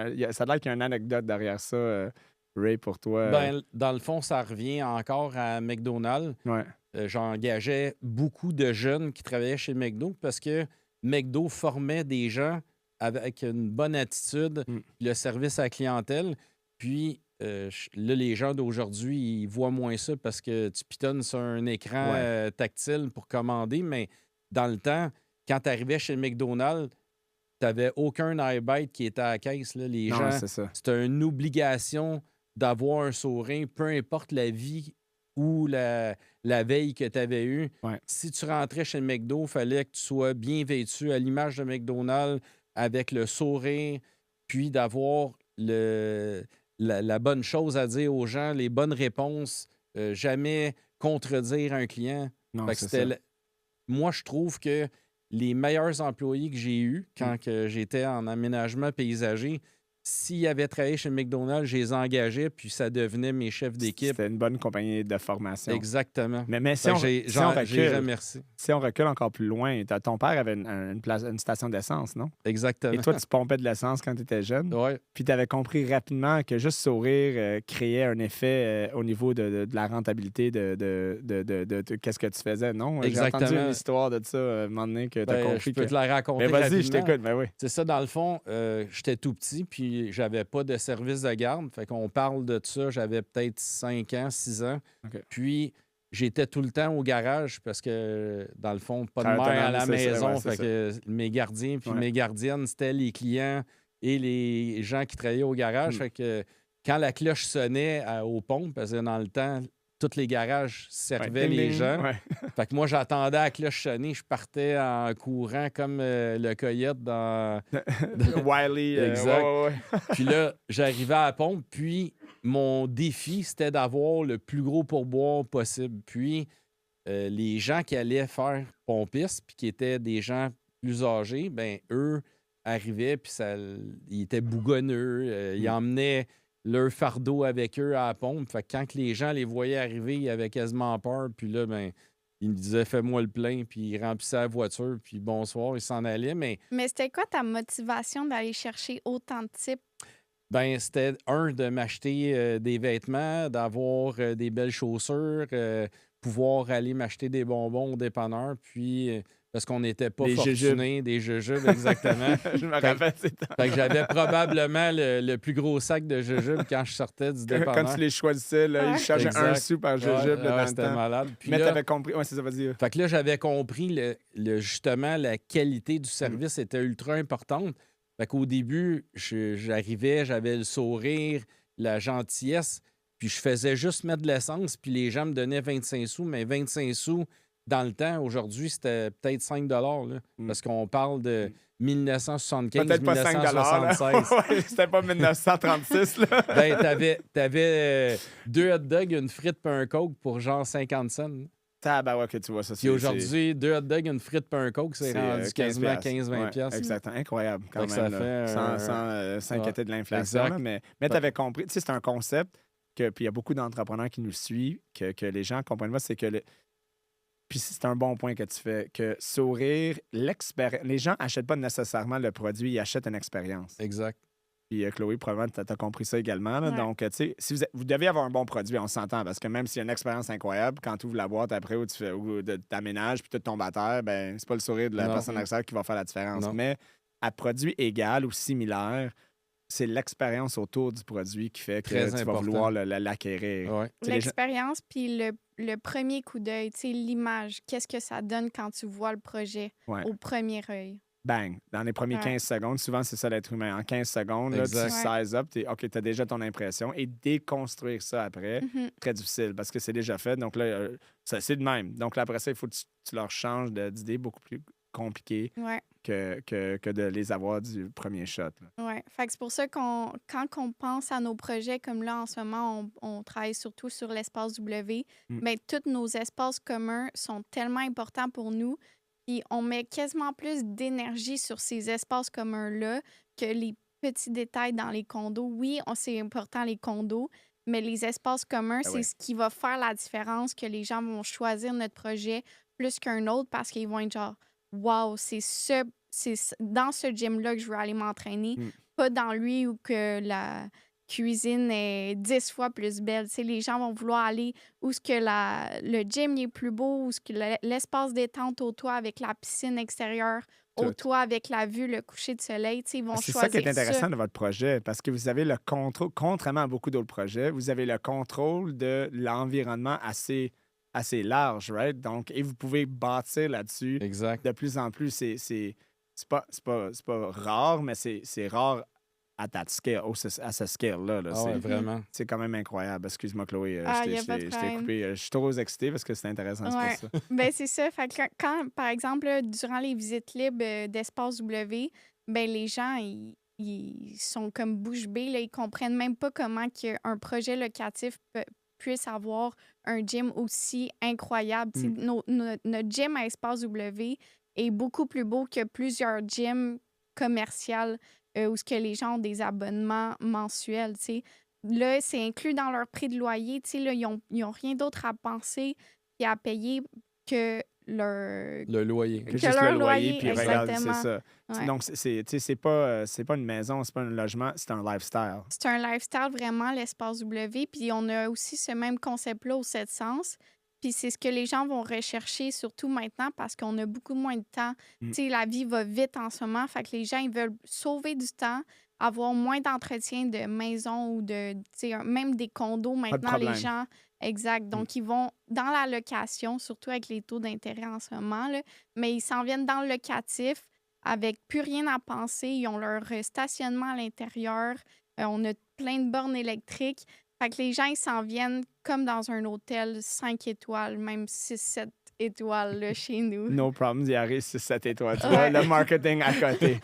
a l'air qu'il y a une anecdote derrière ça, Ray, pour toi. Ben, dans le fond, ça revient encore à McDonald's. Ouais. J'engageais beaucoup de jeunes qui travaillaient chez McDo parce que McDo formait des gens avec une bonne attitude, le service à la clientèle. Puis là, les gens d'aujourd'hui, ils voient moins ça parce que tu pitonnes sur un écran tactile pour commander. Mais dans le temps, quand tu arrivais chez McDonald's, tu n'avais aucun iBite qui était à la caisse. Là. Les gens, c'est ça. c'était une obligation d'avoir un sourire, peu importe la vie ou la veille que tu avais eue. Ouais. Si tu rentrais chez McDo, il fallait que tu sois bien vêtu à l'image de McDonald's, avec le sourire, puis d'avoir la bonne chose à dire aux gens, les bonnes réponses, jamais contredire un client. Non, Fait que c'est c'était ça. Moi, je trouve que les meilleurs employés que j'ai eus quand que j'étais en aménagement paysager, s'ils avaient travaillé chez McDonald's, je les engageais, puis ça devenait mes chefs d'équipe. C'était une bonne compagnie de formation. Exactement. Mais si Fait on, que si on j'ai recule, remercié. si on recule encore plus loin, ton père avait une station d'essence, non? Exactement. Et toi, tu pompais de l'essence quand tu étais jeune. Ouais. Puis tu avais compris rapidement que juste sourire créait un effet au niveau de la rentabilité de qu'est-ce que tu faisais, non? J'ai entendu Exactement. une histoire de ça un moment donné que tu as Ben, compris. je peux te la raconter Mais vas-y, je rapidement. t'écoute. Ben oui. C'est ça, dans le fond, j'étais tout petit, puis j'avais pas de service de garde. Fait qu'on parle de ça, j'avais peut-être 5 ans, 6 ans. OK. Puis j'étais tout le temps au garage parce que, dans le fond, pas de Très mère à autonome, la c'est ça, maison. ouais, c'est Fait que mes gardiens puis Ouais. mes gardiennes, c'était les clients et les gens qui travaillaient au garage. Fait que quand la cloche sonnait aux pompes, parce que dans le temps, tous les garages Ouais, servaient ding, les ding. gens. Ouais. Fait que moi, j'attendais à la cloche sonner, je partais en courant comme le coyote dans... Wiley. Exact. Ouais. Puis là, j'arrivais à la pompe, puis mon défi, c'était d'avoir le plus gros pourboire possible. Puis les gens qui allaient faire pompiste, puis qui étaient des gens plus âgés, ben eux arrivaient, puis ils étaient bougonneux. Ils emmenaient leur fardeau avec eux à la pompe. Fait que quand les gens les voyaient arriver, ils avaient quasiment peur. Puis là, ben ils me disaient « Fais-moi le plein », puis ils remplissaient la voiture, puis bonsoir, ils s'en allaient. Mais c'était quoi ta motivation d'aller chercher autant de types? ben, c'était de m'acheter des vêtements, d'avoir des belles chaussures, pouvoir aller m'acheter des bonbons au dépanneur, puis parce qu'on n'était pas Des fortunés, des jujubes, exactement. Je me rappelle, c'est Fait que j'avais probablement le plus gros sac de jujubes quand je sortais du quand dépanneur. tu les choisissais, là, ils chargeaient Exact. 1 sou par jujube Ouais, là, dans le c'était temps. malade. Puis Mais là, t'avais compris. Ouais, c'est ça, vas-y. fait que là, j'avais compris justement la qualité du service était ultra importante. Fait qu'au début, j'arrivais, j'avais le sourire, la gentillesse, puis je faisais juste mettre de l'essence, puis les gens me donnaient 25 sous, mais 25 sous, dans le temps, aujourd'hui, c'était peut-être 5 là, parce qu'on parle de 1975, Peut-être pas 5 1976. Ouais, c'était pas 1936. Là. Ben, t'avais 2 hot dogs, une frite puis un coke pour genre 50 cents. Ouais, que tu vois ça. Puis aujourd'hui, 2 hot dogs, une frite puis un coke, c'est rendu quasiment 15-20 piastres. Exactement. Incroyable, quand Fait que même. ça là. fait Sans s'inquiéter de l'inflation. Exact. Là, mais tu avais compris. Tu sais, c'est un concept que. Puis il y a beaucoup d'entrepreneurs qui nous suivent, que les gens comprennent pas. C'est que. Puis c'est un bon point que tu fais, que sourire, l'expérience. Les gens achètent pas nécessairement le produit, ils achètent une expérience. Exact. Puis Chloé, probablement, tu as compris ça également. Là. Ouais. Donc, tu sais, si vous devez avoir un bon produit, on s'entend, parce que même s'il y a une expérience incroyable, quand tu ouvres la boîte après ou tu t'aménages puis tout tombe à terre, ben c'est pas le sourire de la Non. personne extérieure qui va faire la différence. Non. Mais à produit égal ou similaire, c'est l'expérience autour du produit qui fait que Très tu vas important. vouloir l'acquérir. Ouais. Tu sais, les gens- L'expérience, puis le premier coup d'œil, tu sais, l'image. Qu'est-ce que ça donne quand tu vois le projet Ouais. au premier œil? Bang, dans les premiers Ouais. 15 secondes, souvent c'est ça l'être humain. En 15 secondes, là, tu Exact. size up, OK, tu as déjà ton impression et déconstruire ça après, Mhm. très difficile parce que c'est déjà fait. Donc là, c'est de même. Donc là, après ça, il faut que tu leur changes d'idées beaucoup plus compliquées Ouais. que de les avoir du premier shot. Là. Ouais. Fait que c'est pour ça quand on pense à nos projets, comme là, en ce moment, on travaille surtout sur l'espace W, mais tous nos espaces communs sont tellement importants pour nous. Puis on met quasiment plus d'énergie sur ces espaces communs-là que les petits détails dans les condos. Oui, c'est important les condos, mais les espaces communs, Ah c'est ouais. ce qui va faire la différence, que les gens vont choisir notre projet plus qu'un autre parce qu'ils vont être genre « Wow, c'est dans ce gym-là que je veux aller m'entraîner, pas dans lui où que la cuisine est 10 fois plus belle. » Tu sais, les gens vont vouloir aller où ce que le gym est plus beau, où ce que l'espace détente au toit avec la piscine extérieure, au Tout. toit avec la vue, le coucher de soleil. Tu sais, ils vont C'est ça choisir qui est intéressant de votre projet parce que vous avez le contrôle, contrairement à beaucoup d'autres projets, vous avez le contrôle de l'environnement assez large, right? Donc, et vous pouvez bâtir là-dessus Exact. de plus en plus. C'est pas rare, mais c'est rare à ta scale, à ce scale-là. Là. Ah ouais, C'est- vraiment. C'est quand même incroyable. Excuse-moi, Chloé, Ah, je y a t'ai pas de je t'ai problème. coupé. Je suis trop excité parce que c'est intéressant, c'est Ouais. pour ça. Ben c'est ça. Fait que quand, par exemple, là, durant les visites libres d'Espace W, ben les gens, ils sont comme bouche bée. Là, ils comprennent même pas comment qu'un projet locatif puisse avoir un gym aussi incroyable. Tu sais, notre gym à Espace W est beaucoup plus beau que plusieurs gyms commerciaux où ce que les gens ont des abonnements mensuels. Tu sais. Là, c'est inclus dans leur prix de loyer. Tu sais, là, ils ont rien d'autre à penser et à payer que leur... Le loyer. Que Que juste leur le loyer, loyer, puis regarde, c'est exactement. ça. Ouais. Donc, c'est pas une maison, c'est pas un logement, c'est un lifestyle. C'est un lifestyle vraiment, l'espace W. Puis on a aussi ce même concept-là au 7 sens. Puis c'est ce que les gens vont rechercher, surtout maintenant, parce qu'on a beaucoup moins de temps. Tu sais, la vie va vite en ce moment. Fait que les gens, ils veulent sauver du temps, avoir moins d'entretien de maison ou de, tu sais, même des condos. Maintenant, les problème. gens... Exact. Donc, ils vont dans la location, surtout avec les taux d'intérêt en ce moment, là, mais ils s'en viennent dans le locatif avec plus rien à penser. Ils ont leur stationnement à l'intérieur. On a plein de bornes électriques. Fait que les gens, ils s'en viennent comme dans un hôtel 5 étoiles, même 6-7 étoiles là, chez nous. No problems, il arrive 6-7 étoiles. Tu Ouais. vois, le marketing à côté.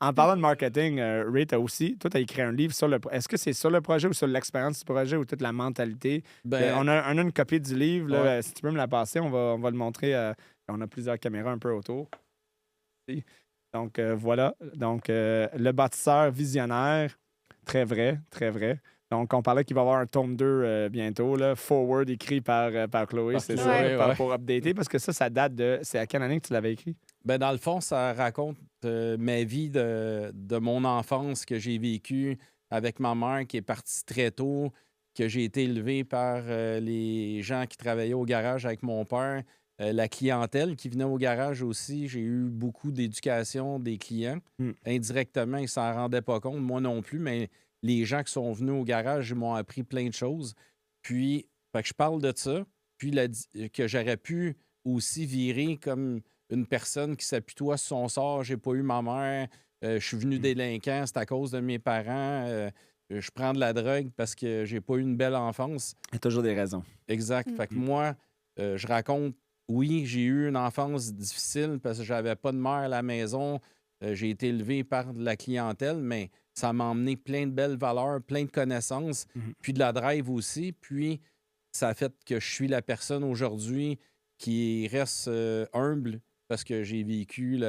En parlant de marketing, Ray, toi as écrit un livre sur le... Est-ce que c'est sur le projet ou sur l'expérience du projet ou toute la mentalité? Ben, On a une copie du livre. Là, Ouais. si tu peux me la passer, on va le montrer. On a plusieurs caméras un peu autour. Donc, voilà. Donc, le bâtisseur visionnaire, très vrai, très vrai. Donc, on parlait qu'il va y avoir un tome 2 bientôt, là, Forward, écrit par Chloé, Par c'est Chloé, ça, ouais. pour updater, parce que ça date de... C'est à quelle année que tu l'avais écrit? Ben, dans le fond, ça raconte ma vie de mon enfance que j'ai vécue avec ma mère qui est partie très tôt, que j'ai été élevé par les gens qui travaillaient au garage avec mon père, la clientèle qui venait au garage aussi. J'ai eu beaucoup d'éducation des clients. Mm. Indirectement, ils ne s'en rendaient pas compte, moi non plus, mais les gens qui sont venus au garage ils m'ont appris plein de choses. Puis, fait que je parle de ça, puis que j'aurais pu aussi virer comme une personne qui s'apitoie sur son sort. J'ai pas eu ma mère, je suis venu délinquant, c'est à cause de mes parents, je prends de la drogue parce que j'ai pas eu une belle enfance. Il y a toujours des raisons. Exact. Fait que moi, je raconte, oui, j'ai eu une enfance difficile parce que j'avais pas de mère à la maison. J'ai été élevé par de la clientèle, mais ça m'a emmené plein de belles valeurs, plein de connaissances, puis de la drive aussi. Puis ça a fait que je suis la personne aujourd'hui qui reste humble parce que j'ai vécu,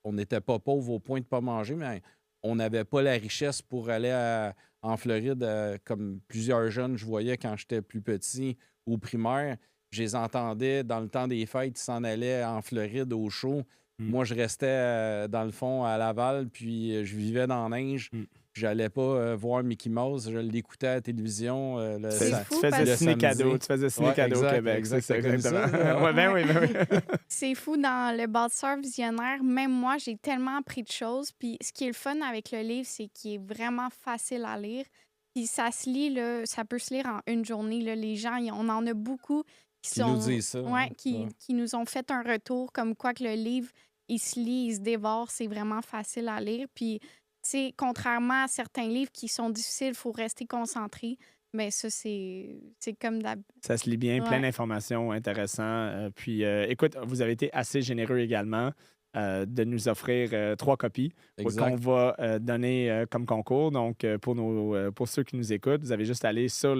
on n'était pas pauvre au point de ne pas manger, mais on n'avait pas la richesse pour aller en Floride comme plusieurs jeunes, je voyais quand j'étais plus petit au primaire. Je les entendais dans le temps des fêtes, ils s'en allaient en Floride au show. Moi, je restais dans le fond à Laval, puis je vivais dans la neige. J'allais pas voir Mickey Mouse, je l'écoutais à la télévision. C'est Tu fou faisais parce- ciné le cadeau. samedi. Tu faisais ciné Ouais, cadeau au exact, Québec. exact. C'est ça, T'as connu ça, exactement. là? Ouais, ben oui, ben oui. C'est fou dans le bâtisseur visionnaire. Même moi, j'ai tellement appris de choses. Puis ce qui est le fun avec le livre, c'est qu'il est vraiment facile à lire. Puis ça se lit, là, ça peut se lire en une journée. Là. Les gens, on en a beaucoup Qui nous disent ça, Ouais, hein. qui, Ouais. qui nous ont fait un retour comme quoi que le livre, il se lit, il se dévore, c'est vraiment facile à lire. Puis, tu sais, contrairement à certains livres qui sont difficiles, il faut rester concentré. Mais ça, c'est comme d'hab. Ça se lit bien, plein Ouais. d'informations intéressantes. Puis, écoute, vous avez été assez généreux également de nous offrir 3 copies Exact. qu'on va donner comme concours. Donc, pour ceux qui nous écoutent, vous avez juste à aller sur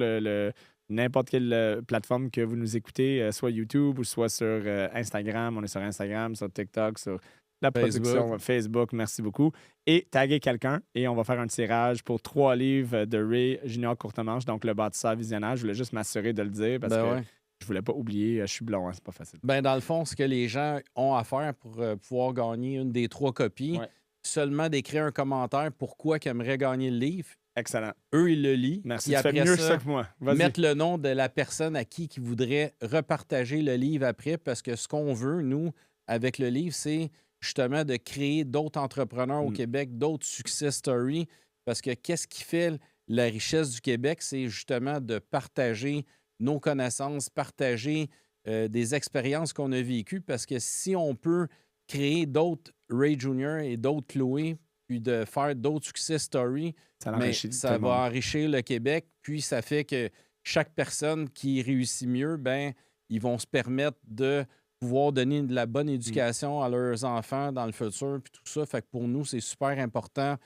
n'importe quelle plateforme que vous nous écoutez, soit YouTube ou soit sur Instagram. On est sur Instagram, sur TikTok, sur la production Facebook. Merci beaucoup. Et taguer quelqu'un et on va faire un tirage pour 3 livres de Ray Junior Courtemanche, donc le bâtisseur visionnaire. Je voulais juste m'assurer de le dire parce Ben que ouais. je voulais pas oublier. Je suis blond, hein, c'est pas facile. Ben, dans le fond, ce que les gens ont à faire pour pouvoir gagner une des 3 copies, Ouais. seulement d'écrire un commentaire pourquoi ils aimeraient gagner le livre. Excellent. Eux, ils le lisent. Merci. Puis Tu fais après mieux ça, ça que moi. Vas-y. mettre le nom de la personne à qui voudrait repartager le livre après, parce que ce qu'on veut, nous, avec le livre, c'est justement de créer d'autres entrepreneurs au Québec, d'autres success stories, parce que qu'est-ce qui fait la richesse du Québec, c'est justement de partager nos connaissances, partager des expériences qu'on a vécues, parce que si on peut créer d'autres Ray Jr. et d'autres Chloé, puis de faire d'autres success stories, Ça mais l'enrichit ça tout le va monde. enrichir le Québec, puis ça fait que chaque personne qui réussit mieux, ben ils vont se permettre de pouvoir donner de la bonne éducation à leurs enfants dans le futur, puis tout ça. Fait que pour nous, c'est super important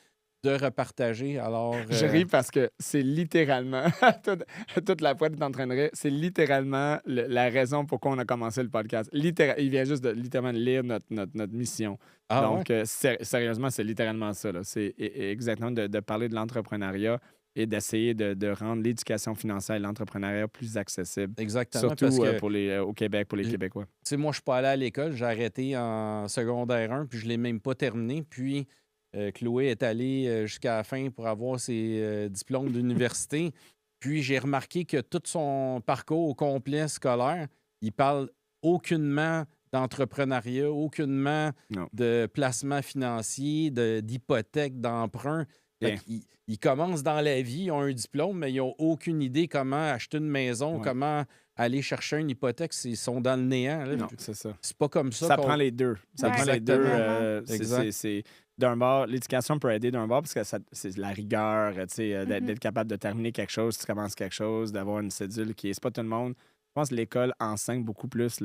de repartager. Alors, Je ris parce que c'est littéralement, toute la pointe est en train de rire, c'est littéralement la raison pourquoi on a commencé le podcast. Il vient juste de littéralement lire notre mission. Ah Donc, sérieusement, c'est littéralement ça. Là. C'est exactement de parler de l'entrepreneuriat et d'essayer de rendre l'éducation financière et l'entrepreneuriat plus accessible. exactement. Surtout parce que, au Québec, pour les Québécois. tu sais, moi, je suis pas allé à l'école. J'ai arrêté en secondaire 1, puis je l'ai même pas terminé. Puis Chloé est allée jusqu'à la fin pour avoir ses diplômes d'université. Puis j'ai remarqué que tout son parcours au complet scolaire, il parle aucunement d'entrepreneuriat, aucunement Non. de placement financier, d'hypothèque, d'emprunt. Fait qu'ils commencent dans la vie, ils ont un diplôme, mais ils n'ont aucune idée comment acheter une maison, comment aller chercher une hypothèque s'ils sont dans le néant. Là. Non, c'est ça. C'est pas comme ça. Ça prend les deux. Ça prend les deux. C'est d'un bord, l'éducation peut aider d'un bord parce que c'est la rigueur, d'être capable de terminer quelque chose, tu commences quelque chose, d'avoir une cédule qui est. C'est pas tout le monde. Je pense que l'école enseigne beaucoup plus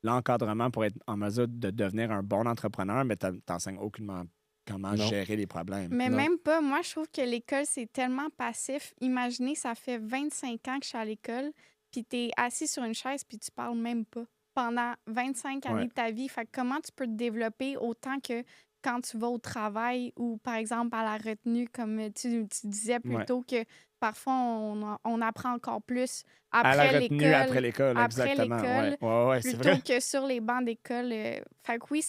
l'encadrement pour être en mesure de devenir un bon entrepreneur, mais tu n'enseignes aucunement comment gérer les problèmes. Mais même pas. Moi, je trouve que l'école, c'est tellement passif. Imaginez, ça fait 25 ans que je suis à l'école, puis tu es assis sur une chaise, puis tu parles même pas pendant 25 années de ta vie. Fait que comment tu peux te développer autant que quand tu vas au travail ou, par exemple, à la retenue, comme tu disais plus tôt, que parfois, on apprend encore plus après l'école. Après l'école, exactement. Plutôt que sur les bancs d'école. Fait que oui,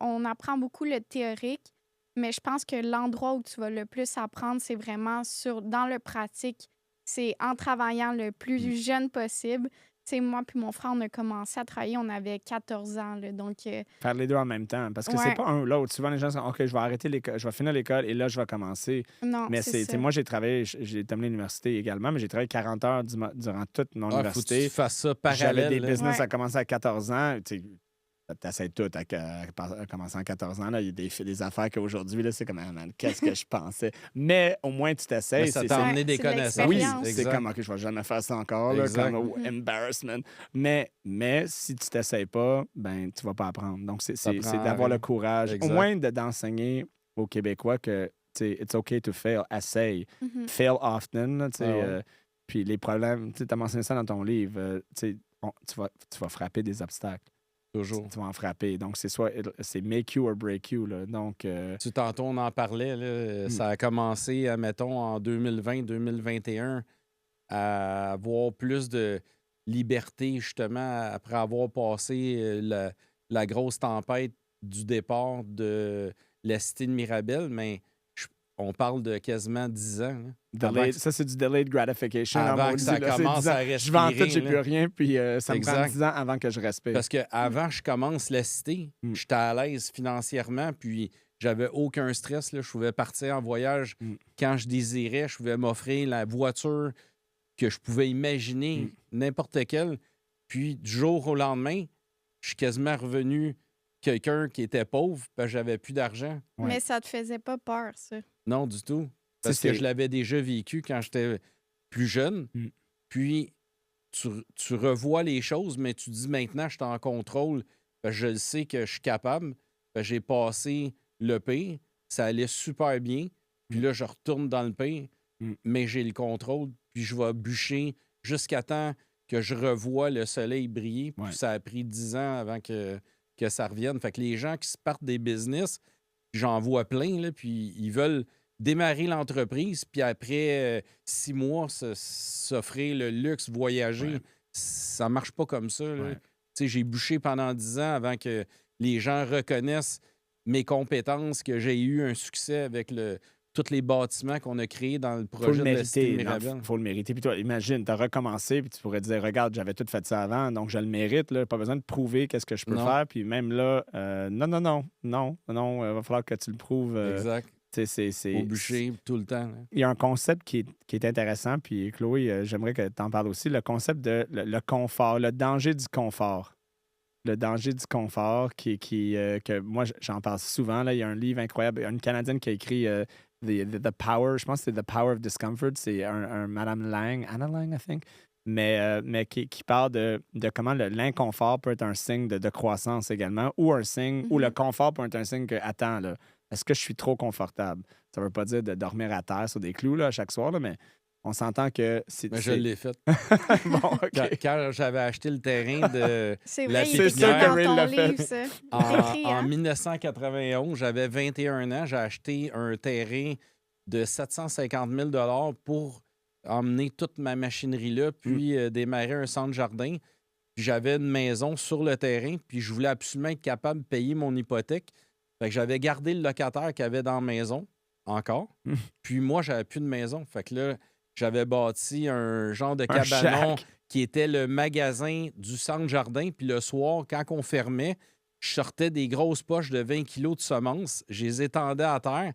on apprend beaucoup le théorique, mais je pense que l'endroit où tu vas le plus apprendre, c'est vraiment dans le pratique. C'est en travaillant le plus jeune possible. T'sais, moi puis mon frère, on a commencé à travailler, on avait 14 ans. Là, donc, faire les deux en même temps. Parce que c'est pas un ou l'autre. Souvent, les gens disent OK, je vais arrêter l'école, je vais finir l'école et là, je vais commencer. Non, mais c'est ça. Moi, j'ai travaillé, j'ai terminé l'université également, mais j'ai travaillé 40 heures durant toute mon université. Faut que tu fasses ça parallèle. J'avais des business à commencer à 14 ans. T'essaies tout à commencer à 14 ans. Là. Il y a des affaires qu'aujourd'hui, c'est comme, qu'est-ce que je pensais? Mais au moins, tu t'essayes. Mais ça t'a amené des connaissances. Oui, c'est comme, OK, je vais jamais faire ça encore, là, comme embarrassment. Mais si tu t'essayes pas, ben tu vas pas apprendre. Donc, c'est d'avoir le courage, au moins d'enseigner aux Québécois que, it's OK to fail, essaye. Fail often, puis les problèmes, tu as mentionné ça dans ton livre, tu vas frapper des obstacles. Toujours. Tu vas en frapper. Donc, c'est make you or break you. Là. Donc, tantôt, on en parlait. Là, ça a commencé, mettons, en 2020-2021, à avoir plus de liberté, justement, après avoir passé la grosse tempête du départ de la cité de Mirabel. Mais on parle de quasiment 10 ans. Ça, c'est du delayed gratification. Avant que ça commence à respirer. Je vends tout, j'ai plus rien, puis ça me prend 10 ans avant que je respire. Parce qu'avant je commence la cité, j'étais à l'aise financièrement, puis j'avais aucun stress. Là. Je pouvais partir en voyage quand je désirais. Je pouvais m'offrir la voiture que je pouvais imaginer, n'importe quelle. Puis du jour au lendemain, je suis quasiment revenu quelqu'un qui était pauvre parce que j'avais plus d'argent. Mais ça te faisait pas peur, ça? Non, du tout. Parce que je l'avais déjà vécu quand j'étais plus jeune. Puis, tu revois les choses, mais tu dis maintenant, je suis en contrôle. Parce que je le sais que je suis capable. Parce que j'ai passé le pire. Ça allait super bien. Puis là, je retourne dans le pire. Mais j'ai le contrôle. Puis je vais bûcher jusqu'à temps que je revoie le soleil briller. Puis ça a pris 10 ans avant que ça revienne. Fait que les gens qui se partent des business, j'en vois plein, là, puis ils veulent démarrer l'entreprise, puis après 6 mois, s'offrir le luxe, voyager. Ça marche pas comme ça. J'ai bûché pendant 10 ans avant que les gens reconnaissent mes compétences, que j'ai eu un succès avec tous les bâtiments qu'on a créés dans le projet de la cité de Mirabel. Il faut le mériter. Puis toi, imagine, tu as recommencé, puis tu pourrais dire, regarde, j'avais tout fait ça avant, donc je le mérite. Là, pas besoin de prouver qu'est-ce que je peux faire. Puis même là, non, il va falloir que tu le prouves. Exact. Au bûcher tout le temps. Hein. Il y a un concept qui est intéressant, puis Chloé, j'aimerais que tu en parles aussi, le concept de le confort, le danger du confort. Le danger du confort, que moi, j'en parle souvent. Là. Il y a un livre incroyable, il y a une Canadienne qui a écrit The Power, je pense que c'est The Power of Discomfort, c'est un Madame Lang, Anna Lang, I think, mais qui parle de comment l'inconfort peut être un signe de croissance également, ou un signe, ou le confort peut être un signe que, attends, là, est-ce que je suis trop confortable? Ça ne veut pas dire de dormir à terre sur des clous là, chaque soir, là, mais on s'entend que c'est... Mais je l'ai fait. Bon, OK. Quand j'avais acheté le terrain de la c'est ça que Ray l'a fait. En 1991, j'avais 21 ans, j'ai acheté un terrain de 750 000 pour emmener toute ma machinerie là, puis démarrer un centre jardin. Puis j'avais une maison sur le terrain, puis je voulais absolument être capable de payer mon hypothèque. Fait que j'avais gardé le locataire qu'il y avait dans la maison, encore. Puis moi, j'avais plus de maison. Fait que là, j'avais bâti un genre de cabanon qui était le magasin du centre jardin. Puis le soir, quand on fermait, je sortais des grosses poches de 20 kilos de semences. Je les étendais à terre.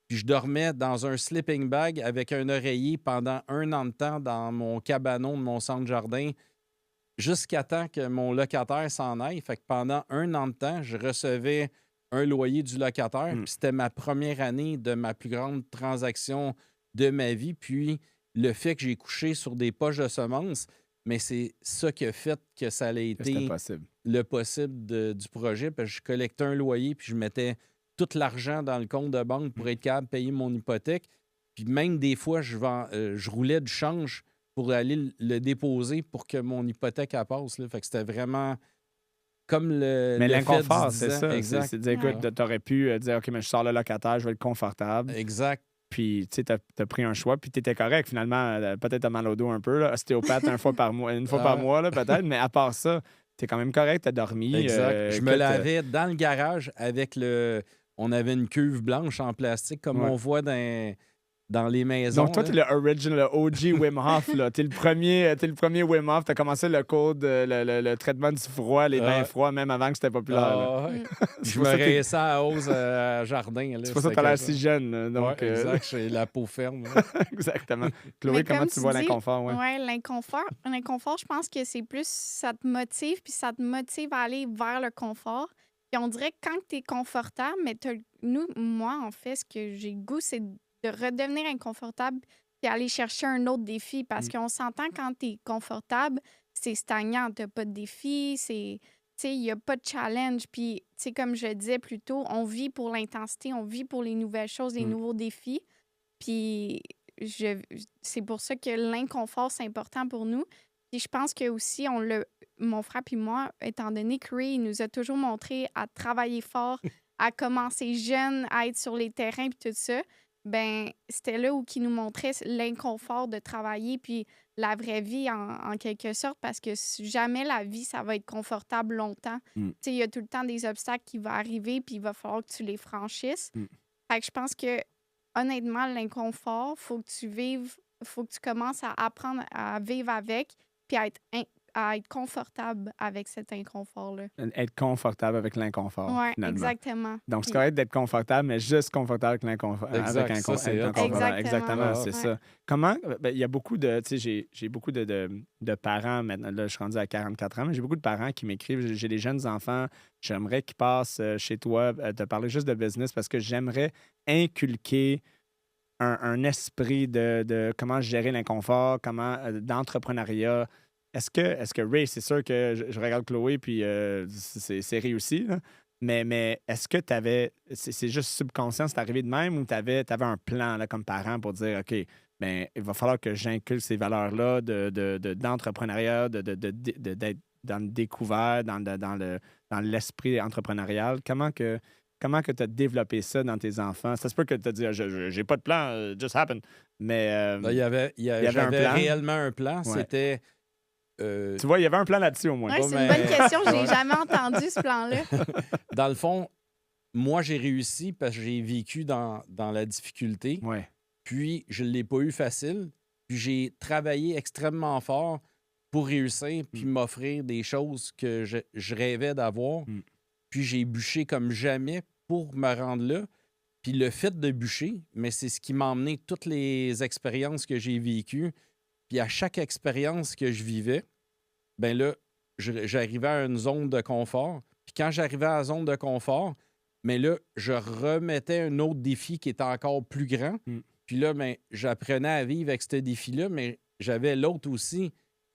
Puis Puis je dormais dans un sleeping bag avec un oreiller pendant 1 an de temps dans mon cabanon de mon centre-jardin jusqu'à temps que mon locataire s'en aille. Fait que pendant 1 an de temps, je recevais un loyer du locataire. Puis c'était ma première année de ma plus grande transaction de ma vie. Puis le fait que j'ai couché sur des poches de semences, mais c'est ça qui a fait que ça a C'était été possible. le possible du projet. Parce que je collectais un loyer, puis je mettais tout l'argent dans le compte de banque pour être capable de payer mon hypothèque. Puis même des fois, je roulais du change pour aller le déposer pour que mon hypothèque elle passe. Là. Fait que c'était vraiment comme Mais le fait l'inconfort, du c'est 10 ans. ça. Exact. C'est de dire, écoute, t'aurais pu dire, OK, mais je sors le locataire, je vais être confortable. Exact. Puis, tu sais, t'as pris un choix, puis t'étais correct, finalement. Peut-être t'as mal au dos un peu, là. Ostéopathe une fois par mois, là, peut-être. Mais à part ça, t'es quand même correct, t'as dormi. Exact. Je me écoute, lavais dans le garage avec le... On avait une cuve blanche en plastique, comme Ouais. on voit dans les maisons. Donc, toi, là. t'es le original, le OG Wim Hof, là. T'es le premier Wim Hof. T'as commencé le code, le traitement du froid, les bains froids, même avant que c'était populaire. là. Ah, ouais. C'est Je pour me ça que t'es- rayais à hausse à jardin. là. c'est pour ça que C'était t'as l'air quelque si chose. jeune. là. Donc, Ouais, exact. J'ai la peau ferme. là. exactement. Chloé, Mais comment comme tu vois dis, l'inconfort? Ouais. ouais, l'inconfort, je pense que c'est plus ça te motive, puis ça te motive à aller vers le confort. Puis on dirait que quand tu es confortable, mais moi, en fait, ce que j'ai le goût, c'est de redevenir inconfortable puis aller chercher un autre défi. Parce qu'on s'entend quand tu es confortable, c'est stagnant. Tu pas de défi, il n'y a pas de challenge. Puis, tu sais, comme je le disais plus tôt, on vit pour l'intensité, on vit pour les nouvelles choses, les nouveaux défis. Puis, c'est pour ça que l'inconfort, c'est important pour nous. Puis, je pense que aussi, mon frère et moi, étant donné que Ray, il nous a toujours montré à travailler fort, à commencer jeune, à être sur les terrains puis tout ça, ben c'était là où il nous montrait l'inconfort de travailler puis la vraie vie en quelque sorte parce que jamais la vie, ça va être confortable longtemps. Mm. Tu sais, il y a tout le temps des obstacles qui vont arriver puis il va falloir que tu les franchisses. Fait que je pense que honnêtement, l'inconfort, faut que tu commences à apprendre à vivre avec puis à être confortable avec cet inconfort-là. Être confortable avec l'inconfort, Oui, finalement. exactement. Donc, c'est Puis- correct d'être confortable, mais juste confortable avec l'inconfort. Exact, Avec ça, c'est hot. inconfortable. Exactement. Exactement, c'est Ouais. ça. Comment... ben, il y a beaucoup de... Tu sais, j'ai beaucoup de parents maintenant. Là, je suis rendu à 44 ans, mais j'ai beaucoup de parents qui m'écrivent. J'ai des jeunes enfants. J'aimerais qu'ils passent chez toi te parler juste de business parce que j'aimerais inculquer un esprit de comment gérer l'inconfort, d'entrepreneuriat. Est-ce que Ray, c'est sûr que je regarde Chloé, puis c'est réussi, là. Mais est-ce que tu avais. C'est juste subconscient, c'est arrivé de même ou tu avais un plan là, comme parent pour dire OK, ben il va falloir que j'inculque ces valeurs-là d'entrepreneuriat, d'être dans le découvert, dans l'esprit entrepreneurial? Comment que tu as développé ça dans tes enfants? Ça se peut que tu as dit j'ai pas de plan, just happen. Mais Là, avait un j'avais plan? réellement un plan. Ouais. C'était... tu vois, il y avait un plan là-dessus au moins. Ouais, c'est mais- une bonne question. Je l'ai jamais entendu, ce plan-là. Dans le fond, moi, j'ai réussi parce que j'ai vécu dans la difficulté. Ouais. Puis, je ne l'ai pas eu facile. Puis, j'ai travaillé extrêmement fort pour réussir puis m'offrir des choses que je rêvais d'avoir. Puis, j'ai bûché comme jamais pour me rendre là. Puis, le fait de bûcher, mais c'est ce qui m'a emmené toutes les expériences que j'ai vécues. Puis, à chaque expérience que je vivais, ben là, j'arrivais à une zone de confort. Puis quand j'arrivais à la zone de confort, mais là, je remettais un autre défi qui était encore plus grand. Puis là, ben, j'apprenais à vivre avec ce défi-là, mais j'avais l'autre aussi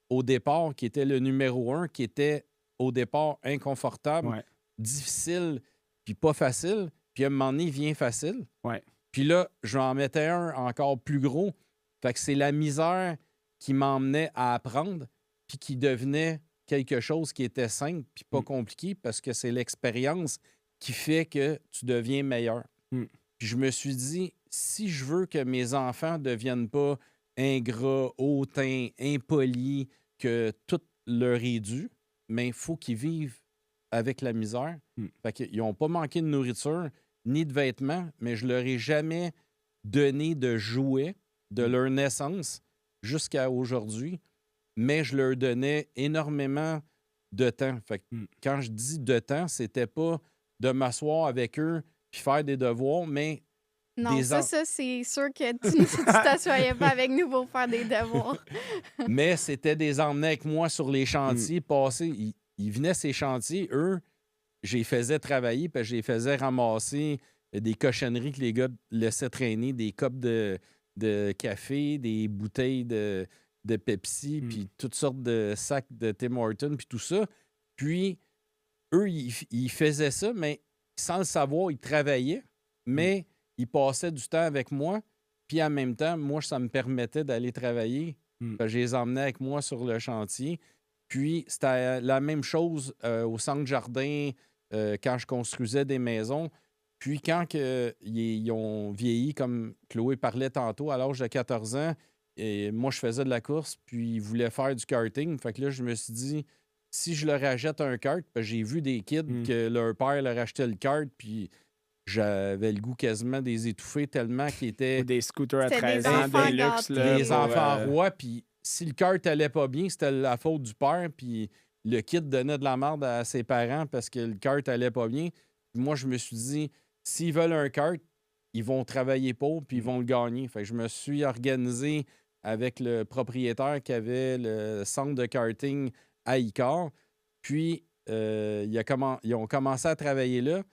au départ qui était le numéro 1, qui était au départ inconfortable, Ouais. difficile, puis pas facile. Puis à un moment donné, il vient facile. Ouais. Puis là, j'en mettais un encore plus gros. Fait que c'est la misère qui m'emmenait à apprendre, puis qui devenait quelque chose qui était simple, puis pas compliqué, parce que c'est l'expérience qui fait que tu deviens meilleur. Puis je me suis dit, si je veux que mes enfants ne deviennent pas ingrats, hautains, impolis, que tout leur est dû, mais il faut qu'ils vivent avec la misère. Fait qu'ils n'ont pas manqué de nourriture ni de vêtements, mais je leur ai jamais donné de jouets de leur naissance jusqu'à aujourd'hui, mais je leur donnais énormément de temps. Fait que quand je dis de temps, c'était pas de m'asseoir avec eux puis faire des devoirs, mais Non, des ça, en- ça, c'est sûr que tu ne t'assoyais pas avec nous pour faire des devoirs. Mais c'était des emmenés avec moi sur les chantiers, passer. Ils venaient ces chantiers, eux, je les faisais travailler, puis je les faisais ramasser des cochonneries que les gars laissaient traîner, des copes de café, des bouteilles de Pepsi, puis toutes sortes de sacs de Tim Hortons, puis tout ça. Puis, eux, ils faisaient ça, mais sans le savoir, ils travaillaient, mais ils passaient du temps avec moi, puis en même temps, moi, ça me permettait d'aller travailler. Fait que je les emmenais avec moi sur le chantier. Puis, c'était la même chose au centre jardin quand je construisais des maisons. Puis, quand ils ont vieilli, comme Chloé parlait tantôt, à l'âge de 14 ans, et moi, je faisais de la course, puis ils voulaient faire du karting. Fait que là, je me suis dit, si je leur achète un kart, parce que j'ai vu des kids que leur père leur achetait le kart, puis j'avais le goût quasiment des étouffer tellement qu'ils étaient Ou des scooters à C'était 13 des ans, enfants des luxe. gâtés. Là, des pour, enfants rois, puis si le kart allait pas bien, c'était la faute du père, puis le kid donnait de la merde à ses parents parce que le kart allait pas bien. Puis moi, je me suis dit, s'ils veulent un kart, ils vont travailler pour, puis ils vont le gagner. Fait que je me suis organisé avec le propriétaire qui avait le centre de karting à Icare. Puis, ils ont commencé à travailler là.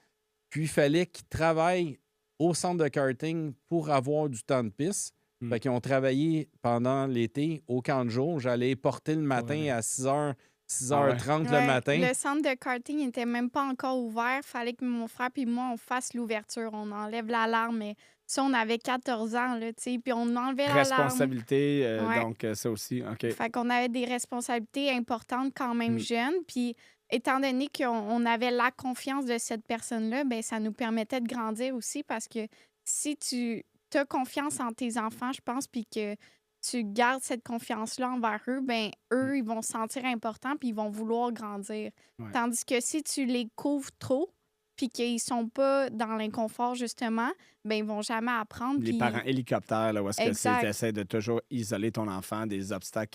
Puis, il fallait qu'ils travaillent au centre de karting pour avoir du temps de piste. Fait qu'ils ont travaillé pendant l'été au camp de jour. J'allais porter le matin à 6h30 le Ouais, matin. le centre de karting n'était même pas encore ouvert. Fallait que mon frère et moi, on fasse l'ouverture. On enlève l'alarme. Mais ça, on avait 14 ans, là, tu sais. Puis on enlevait l'alarme. responsabilité, Ouais. donc ça aussi. OK. Fait qu'on avait des responsabilités importantes quand même jeunes. Puis étant donné qu'on avait la confiance de cette personne-là, ben ça nous permettait de grandir aussi parce que si tu as confiance en tes enfants, je pense, puis que tu gardes cette confiance-là envers eux, ben eux, ils vont se sentir importants puis ils vont vouloir grandir. Ouais. Tandis que si tu les couvres trop puis qu'ils sont pas dans l'inconfort, justement, ben ils vont jamais apprendre. Les puis- parents hélicoptères, là, où est-ce que Exact. tu essaies de toujours isoler ton enfant des obstacles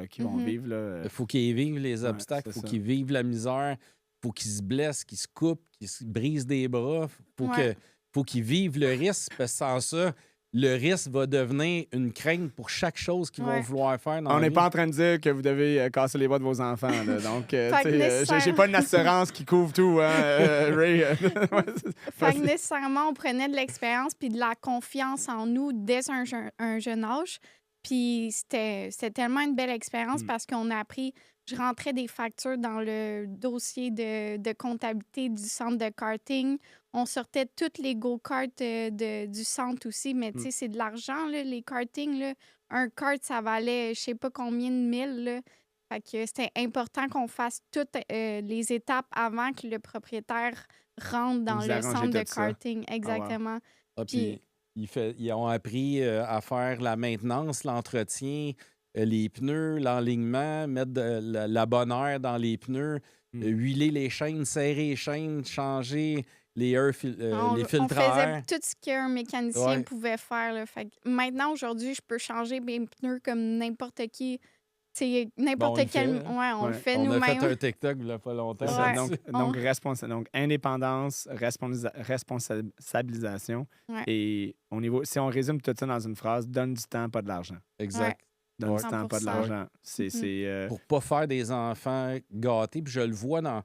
qu'ils vont vivre. Là. Il faut qu'ils vivent les Ouais, obstacles, il c'est faut ça. qu'ils vivent la misère, il faut qu'ils se blessent, qu'ils se coupent, qu'ils se brisent des bras. Ouais. Faut qu'ils vivent le risque, parce que sans ça, le risque va devenir une crainte pour chaque chose qu'ils vont Ouais. vouloir faire dans On la n'est vie. pas en train de dire que vous devez casser les bras de vos enfants. Là. Donc, tu Fait que sais, j'ai pas une assurance qui couvre tout, hein, Ray. Ouais, Fait que nécessairement, on prenait de l'expérience puis de la confiance en nous dès un jeune âge. Puis c'était tellement une belle expérience parce qu'on a appris... Je rentrais des factures dans le dossier de comptabilité du centre de karting. On sortait toutes les go-karts du centre aussi. Mais tu sais, c'est de l'argent, là, les kartings. Là. Un kart, ça valait je sais pas combien de mille. Là. Fait que c'était important qu'on fasse toutes les étapes avant que le propriétaire rentre dans Vous le arrangez centre de tout ça. karting. Exactement. Ah, Puis- puis ils ont appris à faire la maintenance, l'entretien, les pneus, l'alignement, mettre la bonne air dans les pneus, huiler les chaînes, serrer les chaînes, changer les On filtres à faisait air. tout ce qu'un mécanicien Ouais. pouvait faire. Là. Fait que maintenant, aujourd'hui, je peux changer mes pneus comme n'importe qui. C'est n'importe Bon, on le quel. fait, hein? Ouais, on le Ouais. fait On a nous-mêmes. fait un TikTok il n'y a pas longtemps. C'est ça. Ouais. Donc, On- donc indépendance, responsabilisation. Ouais. Et au niveau, si on résume tout ça dans une phrase, donne du temps, pas de l'argent. Exact. Donne Ouais. du temps, pas de 100%. l'argent. C'est. Pour pas faire des enfants gâtés. Puis je le vois dans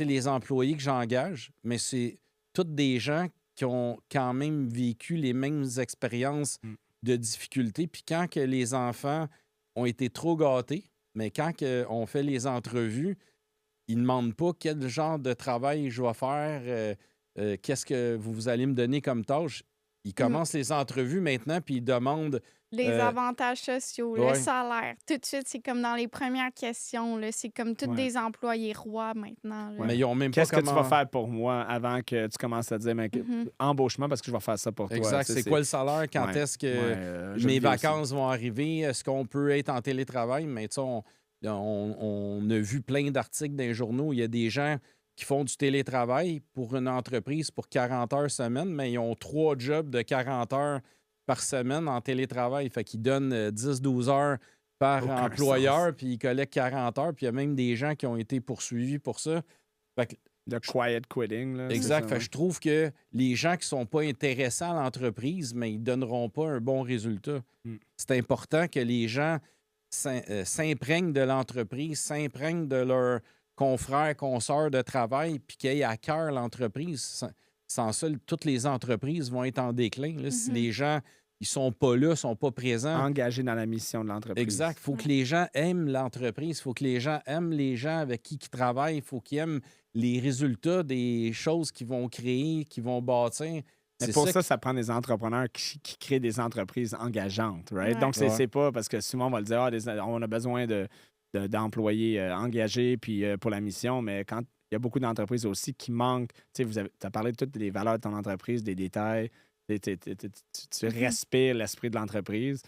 les employés que j'engage, mais c'est toutes des gens qui ont quand même vécu les mêmes expériences de difficultés. Puis quand que les enfants ont été trop gâtés, mais quand on fait les entrevues, ils ne demandent pas quel genre de travail je vais faire, qu'est-ce que vous allez me donner comme tâche. Ils commencent les entrevues maintenant, puis ils demandent Les avantages sociaux, ouais. le salaire. Tout de suite, c'est comme dans les premières questions. Là. C'est comme tous Ouais. des employés rois maintenant. Là. mais ils ont même Qu'est-ce pas que tu comment... vas faire pour moi avant que tu commences à dire, mais embauche-moi parce que je vais faire ça pour toi. Exact. Tu sais, C'est quoi le salaire? Quand Ouais. est-ce que je mes le vis aussi. vacances vont arriver? Est-ce qu'on peut être en télétravail? Mais tu sais, on a vu plein d'articles dans les journaux. Il y a des gens qui font du télétravail pour une entreprise pour 40 heures semaine, mais ils ont 3 jobs de 40 heures par semaine en télétravail. Fait qu'ils donnent 10-12 heures par Aucun employeur, puis ils collectent 40 heures. Puis il y a même des gens qui ont été poursuivis pour ça. Fait que Le quiet quitting. Là, Exact. ça, Fait que je trouve que les gens qui ne sont pas intéressés à l'entreprise, mais ils ne donneront pas un bon résultat. Mm. C'est important que les gens s'imprègnent de l'entreprise, s'imprègnent de leurs confrères, consoeurs de travail, puis qu'ils aient à cœur l'entreprise. Sans ça, toutes les entreprises vont être en déclin. Là, Si les gens ils sont pas là, sont pas présents. Engagé dans la mission de l'entreprise. Exact. Il faut que les gens aiment l'entreprise. Il faut que les gens aiment les gens avec qui ils travaillent. Il faut qu'ils aiment les résultats des choses qu'ils vont créer, qu'ils vont bâtir. Mais pour ça prend des entrepreneurs qui créent des entreprises engageantes, right? Ouais. Donc, c'est pas parce que souvent, on va le dire, on a besoin d'employés engagés puis pour la mission, mais quand il y a beaucoup d'entreprises aussi qui manquent, tu sais, tu as parlé de toutes les valeurs de ton entreprise, des détails, tu respires l'esprit de l'entreprise.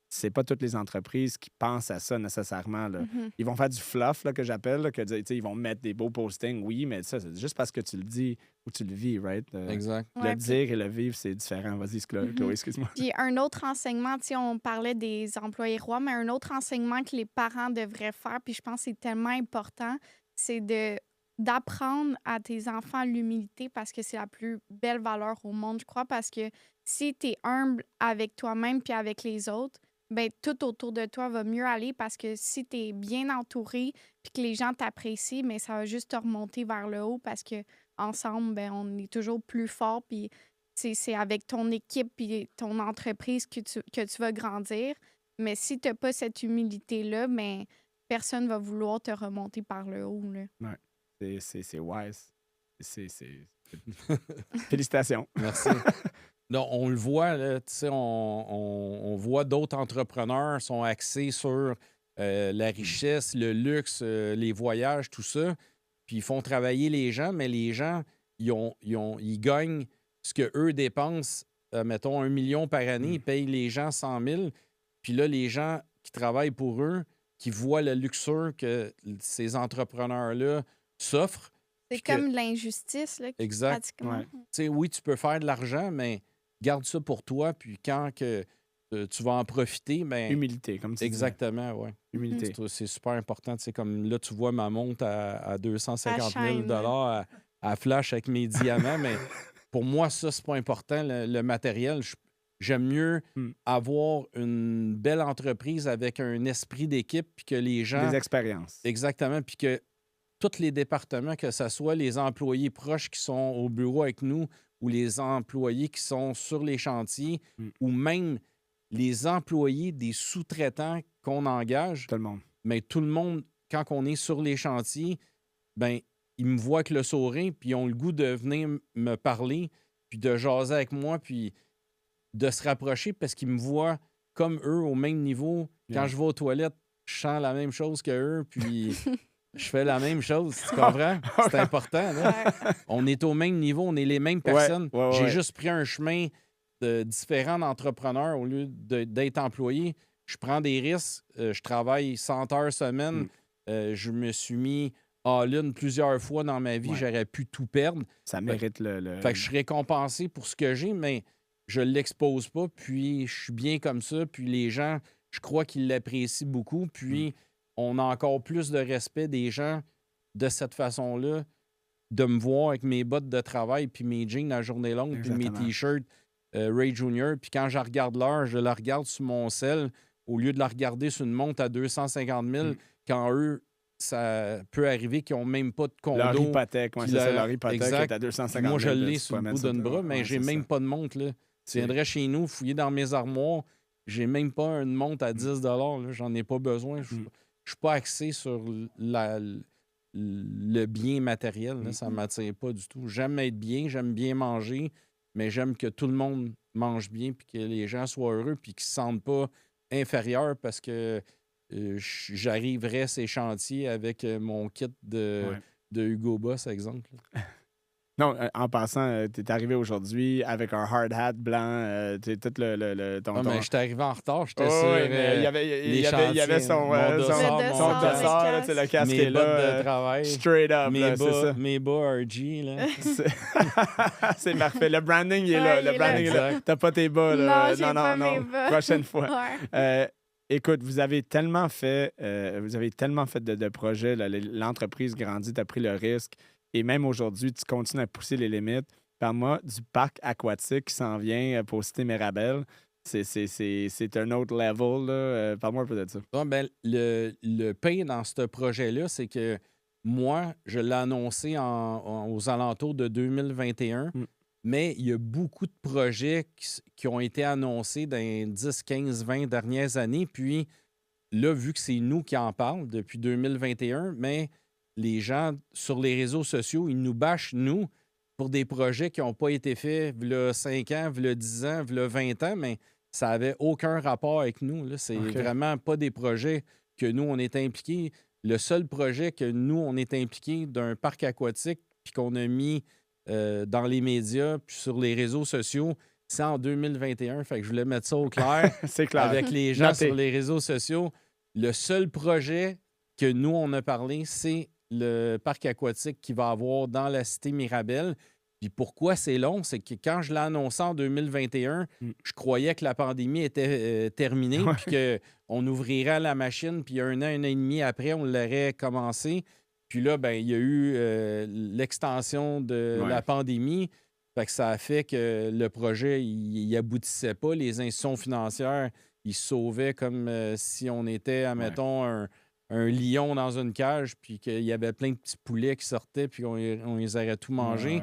C'est pas toutes les entreprises qui pensent à ça nécessairement. Là. Ils vont faire du fluff, là, que j'appelle, là, que ils vont mettre des beaux postings, oui, mais ça, c'est juste parce que tu le dis ou tu le vis, right? Exact. Le dire et le vivre, c'est différent. Vas-y, Chloé, excuse-moi. Puis un autre enseignement, tu sais, on parlait des employés rois, mais un autre enseignement que les parents devraient faire, puis je pense que c'est tellement important, c'est d'apprendre à tes enfants l'humilité parce que c'est la plus belle valeur au monde, je crois, parce que si tu es humble avec toi-même puis avec les autres, ben tout autour de toi va mieux aller parce que si tu es bien entouré puis que les gens t'apprécient, mais ça va juste te remonter vers le haut parce que ensemble, ben on est toujours plus fort puis c'est avec ton équipe puis ton entreprise que tu vas grandir. Mais si tu n'as pas cette humilité-là, ben personne va vouloir te remonter par le haut. Là. Ouais. C'est wise. Félicitations. Merci. Non, on le voit, là, on voit d'autres entrepreneurs sont axés sur la richesse, le luxe, les voyages, tout ça. Puis ils font travailler les gens, mais les gens, ils gagnent ce qu'eux dépensent, mettons 1 million par année, ils payent les gens 100 000. Puis là, les gens qui travaillent pour eux, qui voient la luxure que ces entrepreneurs-là s'offrent. C'est comme l'injustice, là, exact. pratiquement. Oui, tu peux faire de l'argent, mais garde ça pour toi, puis quand que, tu vas en profiter, ben humilité, comme tu exactement, oui. Humilité. C'est super important. Comme là, tu vois ma montre à 250 000 à flash avec mes diamants, mais pour moi, ça, c'est pas important, le matériel. J'aime mieux avoir une belle entreprise avec un esprit d'équipe, puis que les gens... Des expériences. Exactement, puis que tous les départements, que ce soit les employés proches qui sont au bureau avec nous ou les employés qui sont sur les chantiers ou même les employés des sous-traitants qu'on engage. Tout le monde. Mais tout le monde, quand on est sur les chantiers, ben ils me voient avec le sourire, puis ils ont le goût de venir me parler, puis de jaser avec moi, puis de se rapprocher parce qu'ils me voient comme eux au même niveau. Quand je vais aux toilettes, je sens la même chose qu'eux, puis... Je fais la même chose, tu comprends? C'est important, là. On est au même niveau, on est les mêmes personnes. J'ai juste pris un chemin de différent d'entrepreneurs au lieu d'être employé. Je prends des risques, je travaille 100 heures semaine. Je me suis mis all-in plusieurs fois dans ma vie. J'aurais pu tout perdre. Ça mérite Fait que je suis récompensé pour ce que j'ai, mais je ne l'expose pas. Puis je suis bien comme ça. Puis les gens, je crois qu'ils l'apprécient beaucoup. Puis... on a encore plus de respect des gens de cette façon-là, de me voir avec mes bottes de travail, puis mes jeans la journée longue, puis mes T-shirts Ray Jr. Puis quand je regarde l'heure, je la regarde sur mon cell au lieu de la regarder sur une montre à 250 000, quand eux, ça peut arriver qu'ils n'ont même pas de condo. Leur hypothèque, c'est ça, leur hypothèque exact. est à 250 000. Moi, je l'ai sur le bout d'un bras, mais j'ai même pas de montre. Là. Tu viendrais chez nous, fouiller dans mes armoires, j'ai même pas une montre à 10 $. J'en ai pas besoin. Je suis pas axé sur le bien matériel. Là, ça ne m'attire pas du tout. J'aime être bien, j'aime bien manger, mais j'aime que tout le monde mange bien puis que les gens soient heureux puis qu'ils ne se sentent pas inférieurs parce que j'arriverais à ces chantiers avec mon kit de Hugo Boss, exemple. Non, en passant, tu es arrivé aujourd'hui avec un hard hat blanc. Tu tout ton... mais je suis arrivé en retard. J'étais sur il y avait son dossard, le casque mes est là. Bottes de travail. Straight up, mes bas RG. Là. C'est parfait. Le branding, il est là. Le branding est là. T'as pas tes bas. Là. Non, mes bas. Prochaine fois. Écoute, vous avez tellement fait de projets. L'entreprise grandit, tu as pris le risque. Et même aujourd'hui, tu continues à pousser les limites. Parle-moi du parc aquatique qui s'en vient pour citer Mirabel. C'est un autre level. Là. Parle-moi un peu de ça. Ouais, ben, le pain dans ce projet-là, c'est que moi, je l'ai annoncé aux alentours de 2021, mais il y a beaucoup de projets qui ont été annoncés dans les 10, 15, 20 dernières années. Puis là, vu que c'est nous qui en parlons depuis 2021, mais les gens sur les réseaux sociaux, ils nous bâchent, nous, pour des projets qui n'ont pas été faits il y a 5 ans, il y a 10 ans, il y a 20 ans, mais ça n'avait aucun rapport avec nous. Là. C'est vraiment pas des projets que nous, on est impliqués. Le seul projet que nous, on est impliqués d'un parc aquatique puis qu'on a mis dans les médias puis sur les réseaux sociaux, c'est en 2021. Fait que je voulais mettre ça au clair C'est clair. avec les gens Noté. sur les réseaux sociaux. Le seul projet que nous, on a parlé, c'est le parc aquatique qu'il va avoir dans la cité Mirabel. Puis pourquoi c'est long? C'est que quand je l'ai annoncé en 2021, je croyais que la pandémie était terminée, puis qu'on ouvrirait la machine, puis un an et demi après, on l'aurait commencé. Puis là, ben, il y a eu l'extension de la pandémie. Fait que ça a fait que le projet, il aboutissait pas. Les institutions financières, ils se sauvaient comme si on était, admettons, un lion dans une cage, puis qu'il y avait plein de petits poulets qui sortaient, puis on les aurait tout mangés.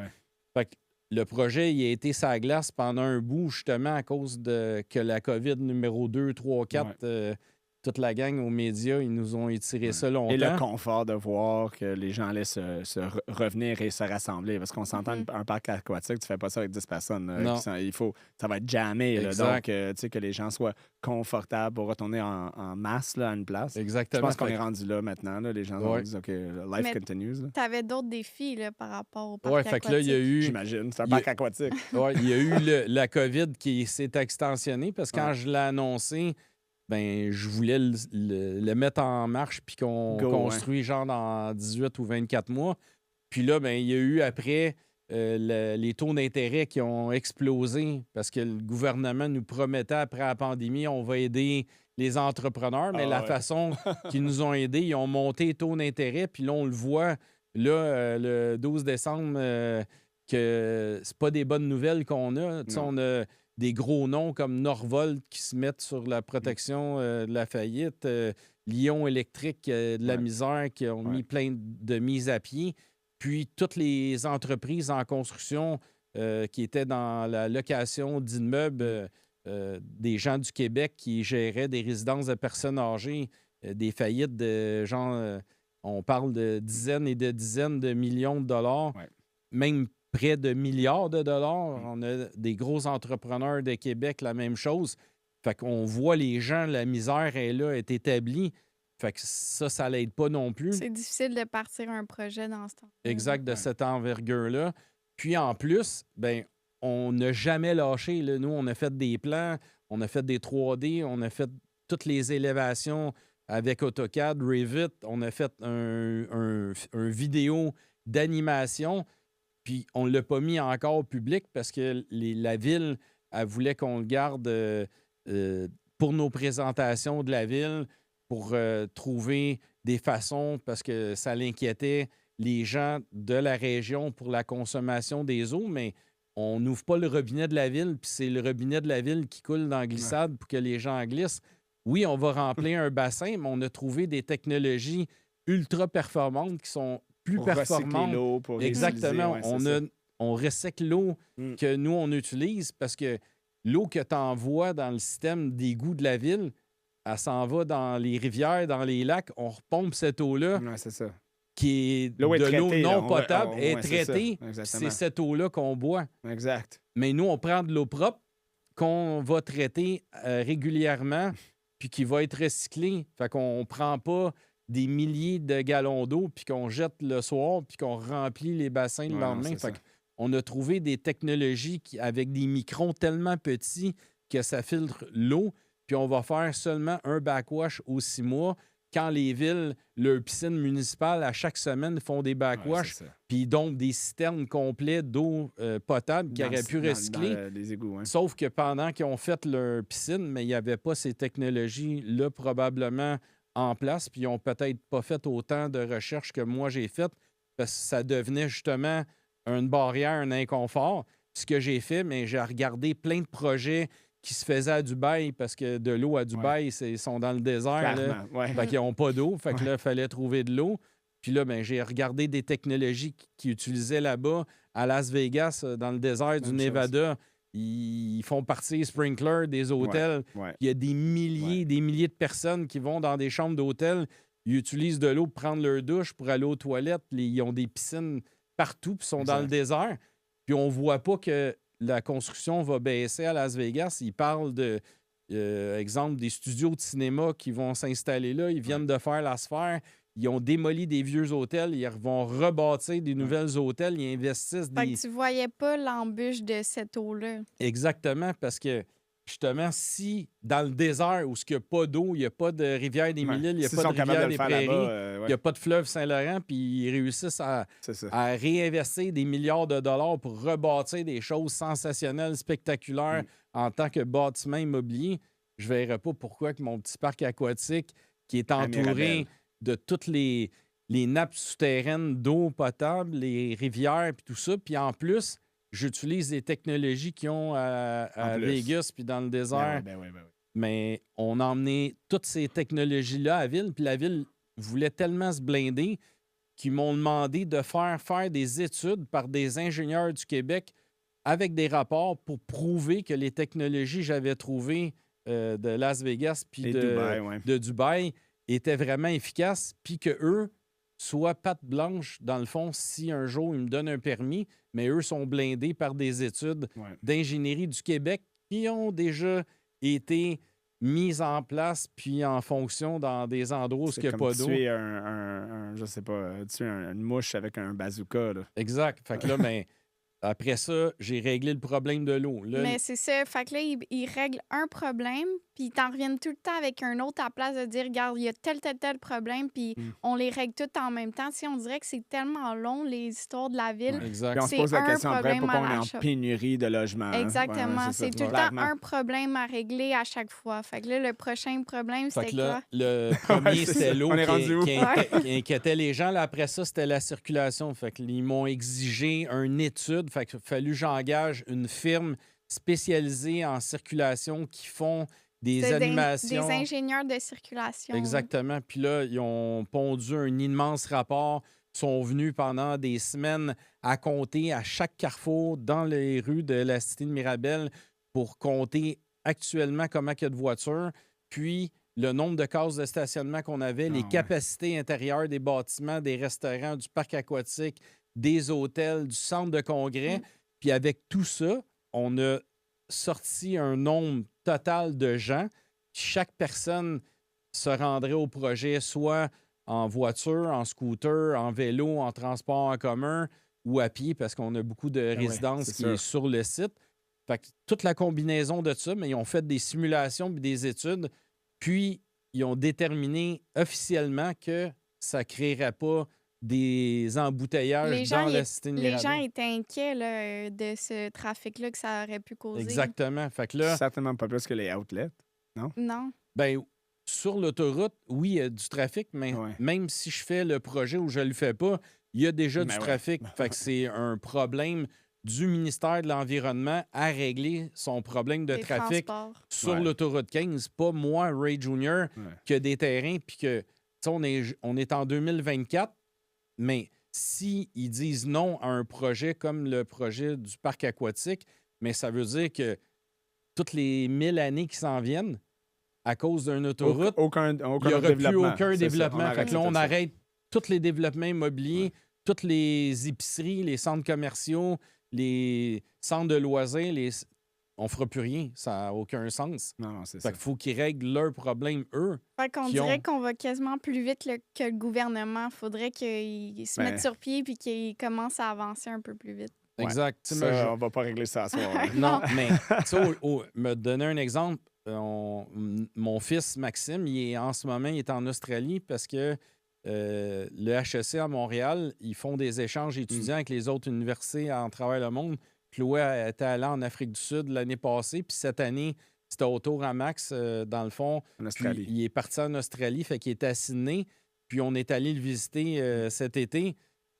Fait que le projet, il a été sur la glace pendant un bout, justement, à cause de que la COVID numéro 2, 3, 4, toute la gang aux médias, ils nous ont étiré ça longtemps. Et le confort de voir que les gens allaient se revenir et se rassembler. Parce qu'on s'entend, un parc aquatique, tu fais pas ça avec 10 personnes. Ça va être jammé. Là, donc, tu sais, que les gens soient confortables pour retourner en masse là, à une place. Exactement. Je pense qu'on est rendu là maintenant. Là. Les gens ont dit, OK, life continues. Tu avais d'autres défis là, par rapport au parc aquatique. Fait que là, il y a eu... J'imagine, c'est un parc aquatique. Il y a eu la COVID qui s'est extensionnée parce que quand je l'ai annoncé, ben, je voulais le mettre en marche puis qu'on construit genre dans 18 ou 24 mois. Puis là, ben, il y a eu après les taux d'intérêt qui ont explosé parce que le gouvernement nous promettait après la pandémie, on va aider les entrepreneurs, mais façon qu'ils nous ont aidés, ils ont monté les taux d'intérêt. Puis là, on le voit, là, le 12 décembre, que c'est pas des bonnes nouvelles qu'on a. On a des gros noms comme Norvolt qui se mettent sur la protection de la faillite, Lyon Électrique de la misère qui ont mis plein de mises à pied, puis toutes les entreprises en construction qui étaient dans la location d'immeubles, des gens du Québec qui géraient des résidences de personnes âgées, des faillites de genre, on parle de dizaines et de dizaines de millions de dollars, même près de milliards de dollars. On a des gros entrepreneurs de Québec, la même chose. Fait qu'on voit les gens, la misère est là, est établie. Fait que ça l'aide pas non plus. C'est difficile de partir un projet dans ce temps. Exact, de cette envergure-là. Puis en plus, ben, on n'a jamais lâché. Là. Nous, on a fait des plans, on a fait des 3D, on a fait toutes les élévations avec AutoCAD, Revit, on a fait un vidéo d'animation. Puis on ne l'a pas mis encore au public parce que la ville, elle voulait qu'on le garde pour nos présentations de la ville, pour trouver des façons, parce que ça l'inquiétait les gens de la région pour la consommation des eaux, mais on n'ouvre pas le robinet de la ville, puis c'est le robinet de la ville qui coule dans la glissade pour que les gens glissent. Oui, on va remplir un bassin, mais on a trouvé des technologies ultra performantes qui sont plus performantes. L'eau, pour exactement. On recycle l'eau que nous, on utilise parce que l'eau que tu envoies dans le système d'égout de la ville, elle s'en va dans les rivières, dans les lacs. On repompe cette eau-là qui est de l'eau non potable, est traitée. C'est cette eau-là qu'on boit. Exact. Mais nous, on prend de l'eau propre qu'on va traiter régulièrement puis qui va être recyclée. Fait qu'on prend pas des milliers de gallons d'eau, puis qu'on jette le soir, puis qu'on remplit les bassins le lendemain. On a trouvé des technologies avec des microns tellement petits que ça filtre l'eau, puis on va faire seulement un backwash aux 6 mois. Quand les villes, leurs piscines municipales, à chaque semaine, font des backwash, puis donc des citernes complètes d'eau potable qui auraient pu recycler. Les égouts, Sauf que pendant qu'ils ont fait leur piscine, mais il n'y avait pas ces technologies-là probablement en place, puis ils n'ont peut-être pas fait autant de recherches que moi j'ai faites parce que ça devenait justement une barrière, un inconfort. Ce que j'ai fait, mais j'ai regardé plein de projets qui se faisaient à Dubaï parce que de l'eau à Dubaï, ils sont dans le désert. Là. Clairement, ouais. Fait qu'ils n'ont pas d'eau. Fait que Ouais. là, il fallait trouver de l'eau. Puis là, j'ai regardé des technologies qu'ils utilisaient là-bas à Las Vegas, dans le désert du Même chose. Nevada. Ils font partir sprinklers des hôtels. Ouais. Il y a des milliers de personnes qui vont dans des chambres d'hôtel. Ils utilisent de l'eau pour prendre leur douche, pour aller aux toilettes. Ils ont des piscines partout, puis sont dans le Exact. désert. Puis on voit pas que la construction va baisser à Las Vegas. Ils parlent de, exemple, des studios de cinéma qui vont s'installer là. Ils viennent de faire la sphère. Ils ont démoli des vieux hôtels. Ils vont rebâtir des nouvelles hôtels. Ils investissent Fait des... que tu voyais pas l'embûche de cette eau-là. Exactement, parce que justement, si dans le désert où il n'y a pas d'eau, il n'y a pas de rivière des Mille-Îles, il n'y a S'ils pas sont de capables rivière le des faire Prairies, là-bas, il n'y a pas de fleuve Saint-Laurent, puis ils réussissent c'est ça. à réinvestir des milliards de dollars pour rebâtir des choses sensationnelles, spectaculaires en tant que bâtiment immobilier, je ne verrais pas pourquoi que mon petit parc aquatique, qui est À entouré Mirabel. de toutes les nappes souterraines d'eau potable, les rivières, puis tout ça, puis en plus, j'utilise des technologies qu'ils ont à En plus. Vegas puis dans le désert. Ben oui. Mais on a emmené toutes ces technologies-là à la ville, puis la ville voulait tellement se blinder qu'ils m'ont demandé de faire des études par des ingénieurs du Québec avec des rapports pour prouver que les technologies que j'avais trouvées de Las Vegas puis Et Dubaï, ouais. de Dubaï étaient vraiment efficaces, puis que eux soient patte blanche, dans le fond, si un jour ils me donnent un permis, mais eux sont blindés par des études Ouais. d'ingénierie du Québec qui ont déjà été mises en place puis en fonction dans des endroits où il n'y a C'est pas comme d'eau. tuer je sais pas, tuer une mouche avec un bazooka, là. Exact. Fait que là, après ça, j'ai réglé le problème de l'eau. Là, Mais c'est ça. Fait que là, ils règlent un problème, puis ils t'en reviennent tout le temps avec un autre à la place de dire, regarde, il y a tel problème, puis on les règle tout en même temps. Si on dirait que c'est tellement long, les histoires de la ville. Ouais. Exact. Puis on se C'est pose la un question après problème pourquoi à on est la en shop. pénurie de logements. hein. Exactement. Ouais, c'est ça. tout le Clairement. temps un problème à régler à chaque fois. Fait que là, le prochain problème, Fait c'était que là, quoi? le premier, c'est c'était ça. l'eau On est rendu où? qui inquiétait les gens. Là, après ça, c'était la circulation. Fait qu'ils m'ont exigé une étude. Fait qu'il a fallu que j'engage une firme spécialisée en circulation qui font des C'était animations. des ingénieurs de circulation. Exactement. Puis là, ils ont pondu un immense rapport. Ils sont venus pendant des semaines à compter à chaque carrefour dans les rues de la cité de Mirabel pour compter actuellement comment il y a de voitures, puis le nombre de cases de stationnement qu'on avait, les ouais. capacités intérieures des bâtiments, des restaurants, du parc aquatique, des hôtels, du centre de congrès. Puis avec tout ça, on a sorti un nombre total de gens. Chaque personne se rendrait au projet soit en voiture, en scooter, en vélo, en transport en commun ou à pied parce qu'on a beaucoup de résidences c'est qui sûr. est sur le site. Fait que toute la combinaison de ça, mais ils ont fait des simulations et des études, puis ils ont déterminé officiellement que ça ne créerait pas des embouteillages dans la cité de Les Mirabel. gens étaient inquiets là, de ce trafic-là que ça aurait pu causer. Exactement. Fait que là, Certainement pas plus que les outlets. Non. ben, sur l'autoroute, oui, il y a du trafic, mais Ouais. même si je fais le projet ou je le fais pas, il y a déjà Ben du ouais. trafic. Fait que c'est un problème du ministère de l'Environnement à régler son problème de Des trafic transports. sur Ouais. l'autoroute 15. Pas moi, Ray Jr., qui a des terrains, puis que, tu sais, on est en 2024, mais si ils disent non à un projet comme le projet du parc aquatique, mais ça veut dire que toutes les 1000 années qui s'en viennent, à cause d'une autoroute, Aucun il n'y aura plus développement. aucun C'est ça, développement. Fait que là, on tout ça. arrête tous les développements immobiliers, toutes les épiceries, les centres commerciaux, les centres de loisirs. On ne fera plus rien. Ça n'a aucun sens. Non, c'est Fait ça. qu'il faut qu'ils règlent leurs problèmes, eux. Fait qu'on qui dirait ont- qu'on va quasiment plus vite que le gouvernement. Faudrait qu'ils se Ben. mettent sur pied puis qu'ils commencent à avancer un peu plus vite. Ouais. Exact. Tu sais, Ça, moi, on va pas régler ça à soir. là. Non, mais tu sais, me donner un exemple. Mon fils Maxime, en ce moment, il est en Australie parce que le HEC à Montréal, ils font des échanges étudiants avec les autres universités à travers le monde. Chloé était allée en Afrique du Sud l'année passée, puis cette année, c'était au tour à Max, dans le fond. En Puis Australie. il est parti en Australie, fait qu'il était à Sydney. Puis on est allé le visiter cet été.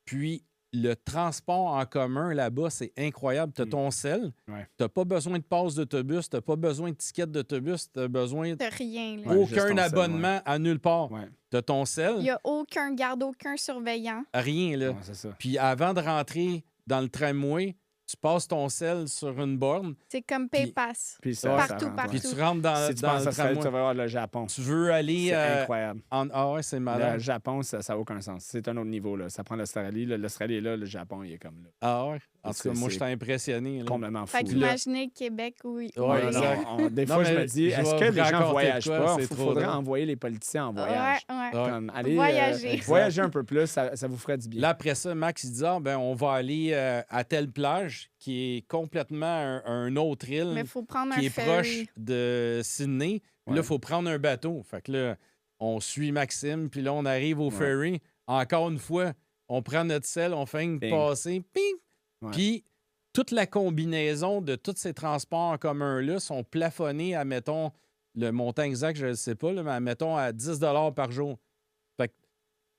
Puis le transport en commun là-bas, c'est incroyable. Tu as ton sel, Ouais. tu n'as pas besoin de passe d'autobus, tu n'as pas besoin de ticket d'autobus, tu n'as besoin T'as rien, là. Ouais, juste aucun ton sel, abonnement à nulle part. Ouais. Tu as ton Il sel, n'y a aucun garde, aucun surveillant. rien là. Ouais, c'est ça. Puis avant de rentrer dans le tramway, tu passes ton sel sur une borne, C'est comme Puis- PayPass. Puis Partout, rentre, partout. puis tu rentres dans, Si tu dans penses le à ça, tu tramway. vas voir le Japon. Tu veux aller C'est incroyable. Ah ouais, c'est malade. Le Japon, ça n'a aucun sens. C'est un autre niveau. Là. Ça prend l'Australie. L'Australie est là, le Japon, il est comme là. Ah ouais. En tout C'est- cas, moi, c'est j'étais impressionné. là. Complètement fou. Fait là. qu'imaginez Québec où Ouais, Ouais, exact. des Non, fois, je mais me dis, je est-ce vais que vous les gens raconter voyagent de quoi, pas? c'est Il trop faudrait drôle. envoyer les politiciens en voyage. Ouais. Ouais. Comme, allez, Voyager. voyager un peu plus, ça vous ferait du bien. Là, après ça, Max, il dit on va aller à telle plage qui est complètement un autre île Mais il faut prendre qui un est ferry. proche de Sydney. Puis là, Ouais. il faut prendre un bateau. Fait que là, on suit Maxime, puis là, on arrive au Ouais. ferry. Encore une fois, on prend notre sel, on fait une Ping. passée, ping! Ouais. Puis toute la combinaison de tous ces transports en commun-là sont plafonnés à, mettons, le montant exact, je ne sais pas, là, mais mettons à 10 par jour. Fait que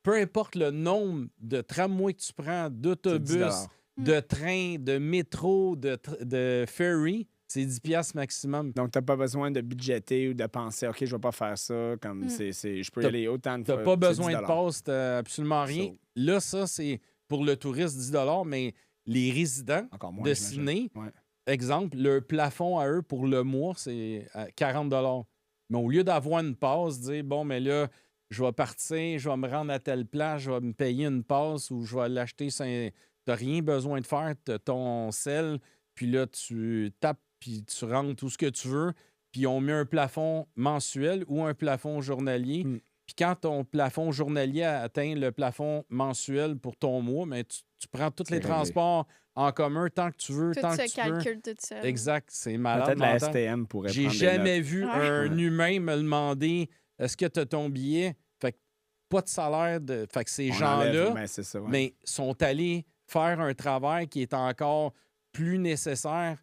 peu importe le nombre de tramways que tu prends, C'est 10 d'autobus, de trains, de métro, de ferry, c'est 10 piastres maximum. Donc, tu n'as pas besoin de budgéter ou de penser, OK, je ne vais pas faire ça. Comme je peux y T'as- aller autant de Tu fois. n'as pas c'est besoin de 10 passe, t'as absolument rien. So- Là, ça, c'est pour le touriste 10 mais les résidents Encore moins. de j'imagine. Sydney, Ouais. exemple, leur plafond à eux pour le mois, c'est à 40 Mais au lieu d'avoir une passe, dire bon, mais là, je vais partir, je vais me rendre à telle place, je vais me payer une passe ou je vais l'acheter. Tu n'as rien besoin de faire, tu as ton sel, puis là, tu tapes, puis tu rentres tout ce que tu veux. Puis on met un plafond mensuel ou un plafond journalier. Mm. Puis quand ton plafond journalier atteint le plafond mensuel pour ton mois, mais tu prends tous C'est les réglé. transports en commun tant que tu veux, Tout tant que se tu veux. calcule tout seul. Exact, c'est malade. Peut-être la mental. STM pourrait J'ai prendre des notes. jamais vu Ouais. un Ouais. humain me demander est-ce que tu as ton billet? Fait que pas de salaire de. Fait que ces On gens-là, enlève, c'est ça, ouais. mais sont allés faire un travail qui est encore plus nécessaire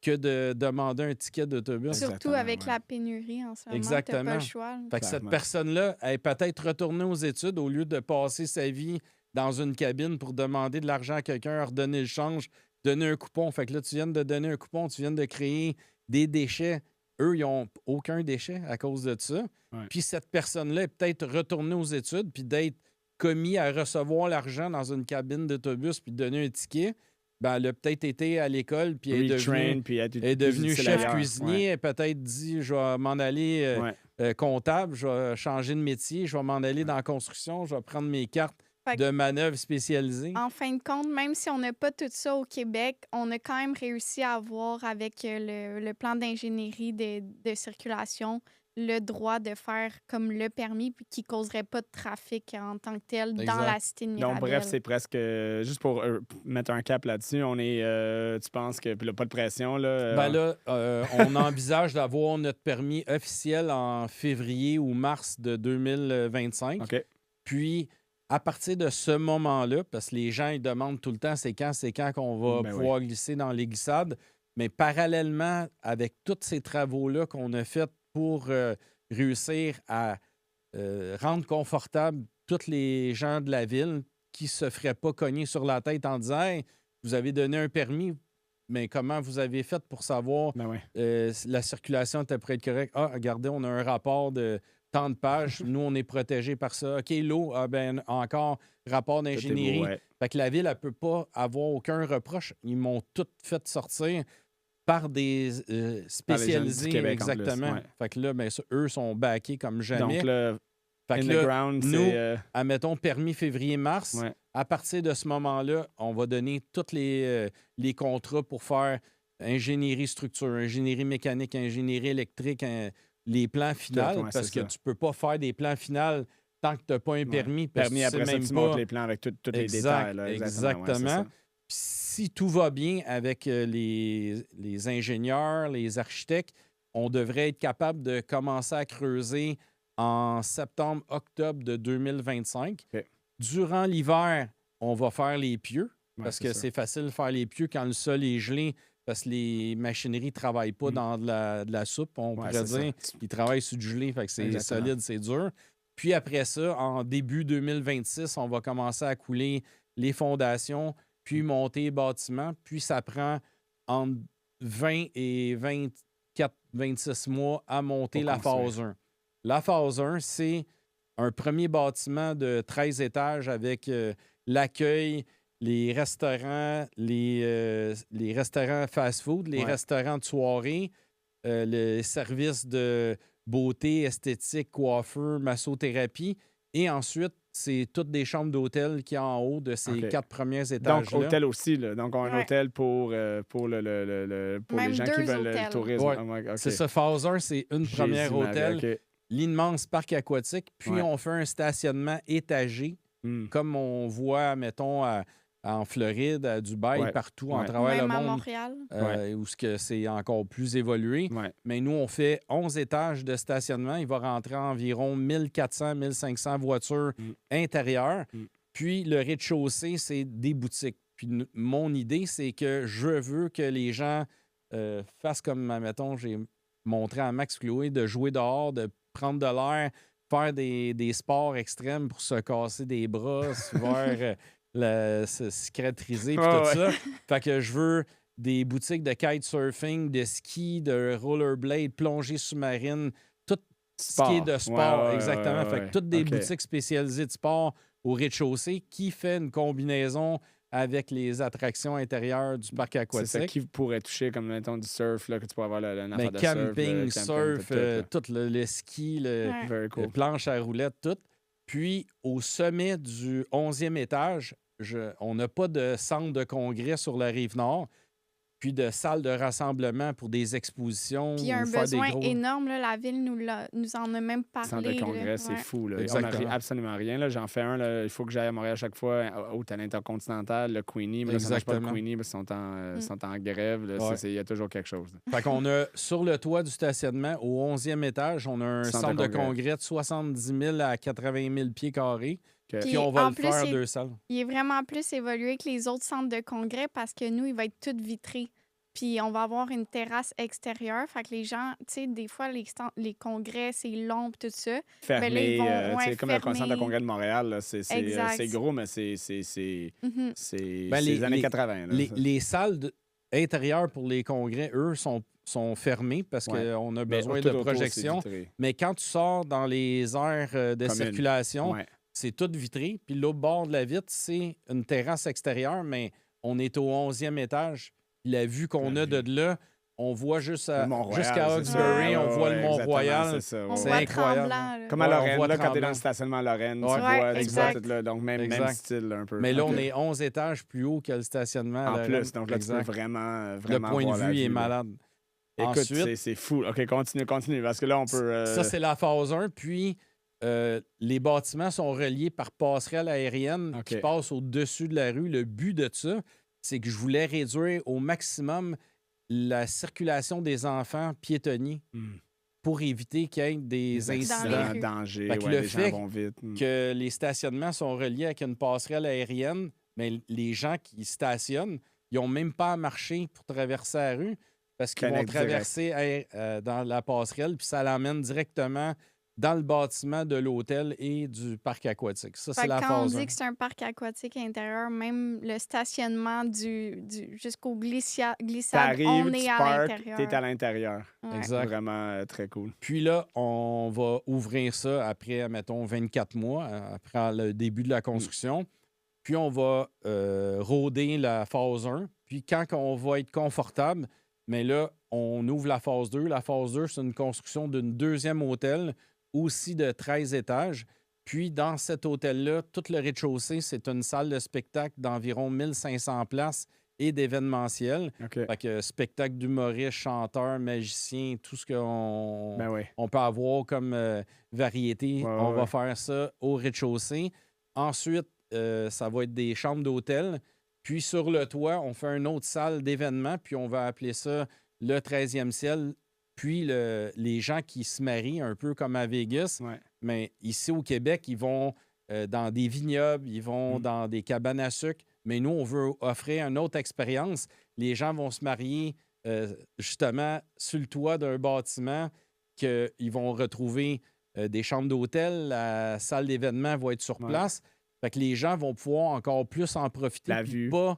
que de demander un ticket d'autobus. Surtout Exactement, avec ouais. la pénurie en ce moment. T'as Exactement. pas le choix. là. Fait que cette Clairement. personne-là, elle est peut-être retournée aux études au lieu de passer sa vie dans une cabine pour demander de l'argent à quelqu'un, redonner le change, donner un coupon. Fait que là, tu viens de donner un coupon, tu viens de créer des déchets. Eux, ils n'ont aucun déchet à cause de ça. Ouais. Puis cette personne-là est peut-être retournée aux études, puis d'être commis à recevoir l'argent dans une cabine d'autobus, puis de donner un ticket. Ben, elle a peut-être été à l'école, puis elle est devenue, Retrain, puis être elle est plus devenue utile chef ailleurs. cuisinier. Elle a peut-être dit je vais m'en aller Ouais. comptable, je vais changer de métier, je vais m'en aller dans la construction, je vais prendre mes cartes Fait que- de manœuvre spécialisées. En fin de compte, même si on n'a pas tout ça au Québec, on a quand même réussi à avoir avec le plan d'ingénierie de circulation le droit de faire comme le permis puis qui causerait pas de trafic en tant que tel dans Exact. la cité de Mirabel. Donc, bref, c'est presque. Juste pour mettre un cap là-dessus, on est. Tu penses que. Puis là, pas de pression, là. Ben là, on envisage d'avoir notre permis officiel en février ou mars de 2025. OK. Puis, à partir de ce moment-là, parce que les gens ils demandent tout le temps c'est quand qu'on va Ben pouvoir glisser dans les glissades, mais parallèlement avec tous ces travaux-là qu'on a faits pour réussir à rendre confortable tous les gens de la ville qui ne se feraient pas cogner sur la tête en disant hey, vous avez donné un permis, mais comment vous avez fait pour savoir Ben ouais. la circulation était près être correcte? Ah, regardez, on a un rapport de tant de pages. Nous, on est protégé par ça. OK, l'eau, ben encore, rapport Tout est beau, d'ingénierie. ouais. Fait que la ville, elle ne peut pas avoir aucun reproche. Ils m'ont tout fait sortir par des spécialisés. Québec, en plus, exactement. ouais. Fait que là, ben, eux sont backés comme jamais. Donc, là, fait in que the là, ground, nous, c'est. admettons, permis février-mars, Ouais. à partir de ce moment-là, on va donner tous les contrats pour faire ingénierie structure, ingénierie mécanique, ingénierie électrique, les plans finaux, ouais, parce c'est que ça. tu peux pas faire des plans finaux tant que tu n'as pas un permis. Parce Permis que tu après sais ça, même tu pas. montres les plans avec tous les Exact, détails. Là. exactement. Ouais, Puis si tout va bien avec les ingénieurs, les architectes, on devrait être capable de commencer à creuser en septembre-octobre de 2025. OK. Durant l'hiver, on va faire les pieux, Ouais, parce c'est que ça. c'est facile de faire les pieux quand le sol est gelé, parce que les machineries ne travaillent pas Mm. dans de la soupe, on Ouais, pourrait c'est dire. ça. Ils travaillent sur du gelé, fait que c'est Exactement. solide, c'est dur. Puis après ça, en début 2026, on va commencer à couler les fondations, puis monter les bâtiments. Puis ça prend entre 20 et 24, 26 mois à monter Pour la construire. phase 1. La phase 1, c'est un premier bâtiment de 13 étages avec l'accueil, les restaurants fast-food, les Ouais. restaurants de soirée, les services de beauté, esthétique, coiffure, massothérapie. Et ensuite, c'est toutes des chambres d'hôtel qui sont en haut de ces OK. 4 premiers Donc, étages-là. hôtel aussi. Là. Donc, on a un Ouais. hôtel pour pour les Même gens qui 2 veulent le hôtels. tourisme. Ouais. Ah ouais, OK. C'est ça, phase 1, c'est une première Jésus-Marie, hôtel, OK. l'immense parc aquatique, puis Ouais. on fait un stationnement étagé, Hmm. comme on voit, mettons, en Floride, à Dubaï, Ouais. partout en Ouais. travers Même le à monde, Montréal. où ce que c'est encore plus évolué. Ouais. Mais nous, on fait 11 étages de stationnement. Il va rentrer environ 1400-1500 voitures Mm. intérieures. Mm. Puis le rez-de-chaussée, c'est des boutiques. Puis mon idée, c'est que je veux que les gens fassent comme, admettons, j'ai montré à Max Chloé, de jouer dehors, de prendre de l'air, faire des sports extrêmes pour se casser des bras, se faire se cicatriser, puis Ah tout ouais. ça. Fait que je veux des boutiques de kitesurfing, de ski, de rollerblade, plongée sous-marine, tout ce qui est de sport. Ouais, ouais, exactement. ouais, Fait ouais. que toutes des OK. boutiques spécialisées de sport au rez-de-chaussée qui fait une combinaison avec les attractions intérieures du parc C'est ça aquatique. qui pourrait toucher, comme mettons du surf, là, que tu pourrais avoir une Mais affaire de camping, surf, tout, là. tout le ski, Ouais. Very cool. planche à roulettes, tout. Puis, au sommet du 11e étage, on n'a pas de centre de congrès sur la rive nord, puis de salle de rassemblement pour des expositions. Puis il y a ou un faire besoin des gros... énorme, là, la ville nous en a même parlé. Centre de congrès, là. c'est Ouais. fou. Là. On n'a Exactement. absolument rien. Là. J'en fais un. Là. Il faut que j'aille à Montréal à chaque fois, au à l'Intercontinental, le Queenie. Mais là, ça marche pas le Exactement. Queenie parce qu'ils sont en grève. là. Ouais. Il y a toujours quelque chose. là. Fait qu'on a, sur le toit du stationnement, au 11e étage, on a un Centre centre de de congrès de 70 000 à 80 000 pieds carrés. OK. Puis on va en le plus, faire il- 2 salles. Il est vraiment plus évolué que les autres centres de congrès parce que nous, il va être tout vitré. Puis on va avoir une terrasse extérieure. Fait que les gens, tu sais, des fois, les congrès, c'est long pis tout ça. Fermé. là, ils vont, tu sais, ouais, comme le centre de fermer. congrès de Montréal. là, Exact. c'est gros, mais c'est Mhm. Ben, les années 80. là. Les salles intérieures pour les congrès, eux, sont fermées parce Ouais. qu'on a Mais besoin tout de autour, c'est projection. vitré. Mais quand tu sors dans les aires de Commune. circulation, Ouais. c'est tout vitré. Puis l'autre bord de la vitre, c'est une terrasse extérieure, mais on est au 11e étage. La vue qu'on La a vue. de là, on voit juste Le Mont-Royal, jusqu'à c'est ça. Hawkesbury, on Ouais, voit ouais, le Mont-Royal. exactement, c'est ça, On ouais, C'est voit incroyable. Tremblant. là. Comme à Ouais, on Lorraine, voit là, quand t'es dans Tremblant. le stationnement à Lorraine, Ouais. tu vois, Ouais, tu vois exact. tout là. Donc, même Exact. style, là, un peu. Mais là, OK. on est 11 étages plus haut que le stationnement. à En Lorraine. plus, donc là, tu Exact. peux vraiment Le point voir de la vue est là. malade. Écoute, Ensuite, c'est fou. OK, continue, parce que là, on peut... ça, c'est la phase 1. Puis, les bâtiments sont reliés par passerelle aérienne OK. qui passe au-dessus de la rue. Le but de ça, c'est que je voulais réduire au maximum la circulation des enfants piétonniers pour éviter qu'il y ait des Dans les incidents. rues. dangers, Fait que ouais, le les fait gens vont vite. Que les stationnements sont reliés avec une passerelle aérienne, mais les gens qui stationnent, ils n'ont même pas à marcher pour traverser la rue parce qu'ils vont Connect traverser dans la passerelle, puis ça l'emmène directement dans le bâtiment de l'hôtel et du parc aquatique. Ça, Fait c'est que la quand on phase 1. dit que c'est un parc aquatique intérieur, même le stationnement jusqu'au glissade, T'arrives, on tu est à parques, l'intérieur. t'es à l'intérieur. Ouais. Exact. Vraiment très cool. Puis là, on va ouvrir ça après, mettons, 24 mois, après le début de la construction. Puis on va roder la phase 1. Puis quand on va être confortable, mais là, on ouvre la phase 2. La phase 2, c'est une construction d'une deuxième hôtel, aussi de 13 étages. Puis dans cet hôtel-là, tout le rez-de-chaussée, c'est une salle de spectacle d'environ 1500 places et d'événementiel. OK. Fait que spectacle d'humoristes, chanteurs, magiciens, tout ce qu'on Ben oui. on peut avoir comme variété. Ouais, on ouais, va ouais. faire ça au rez-de-chaussée. Ensuite, ça va être des chambres d'hôtel. Puis sur le toit, on fait une autre salle d'événement, puis on va appeler ça le 13e ciel. Puis les gens qui se marient, un peu comme à Vegas, Ouais. mais ici au Québec, ils vont dans des vignobles, ils vont Mm. dans des cabanes à sucre. Mais nous, on veut offrir une autre expérience. Les gens vont se marier justement sur le toit d'un bâtiment qu'ils vont retrouver des chambres d'hôtel. La salle d'événement va être sur Ouais. place. Fait que les gens vont pouvoir encore plus en profiter. La puis vue. pas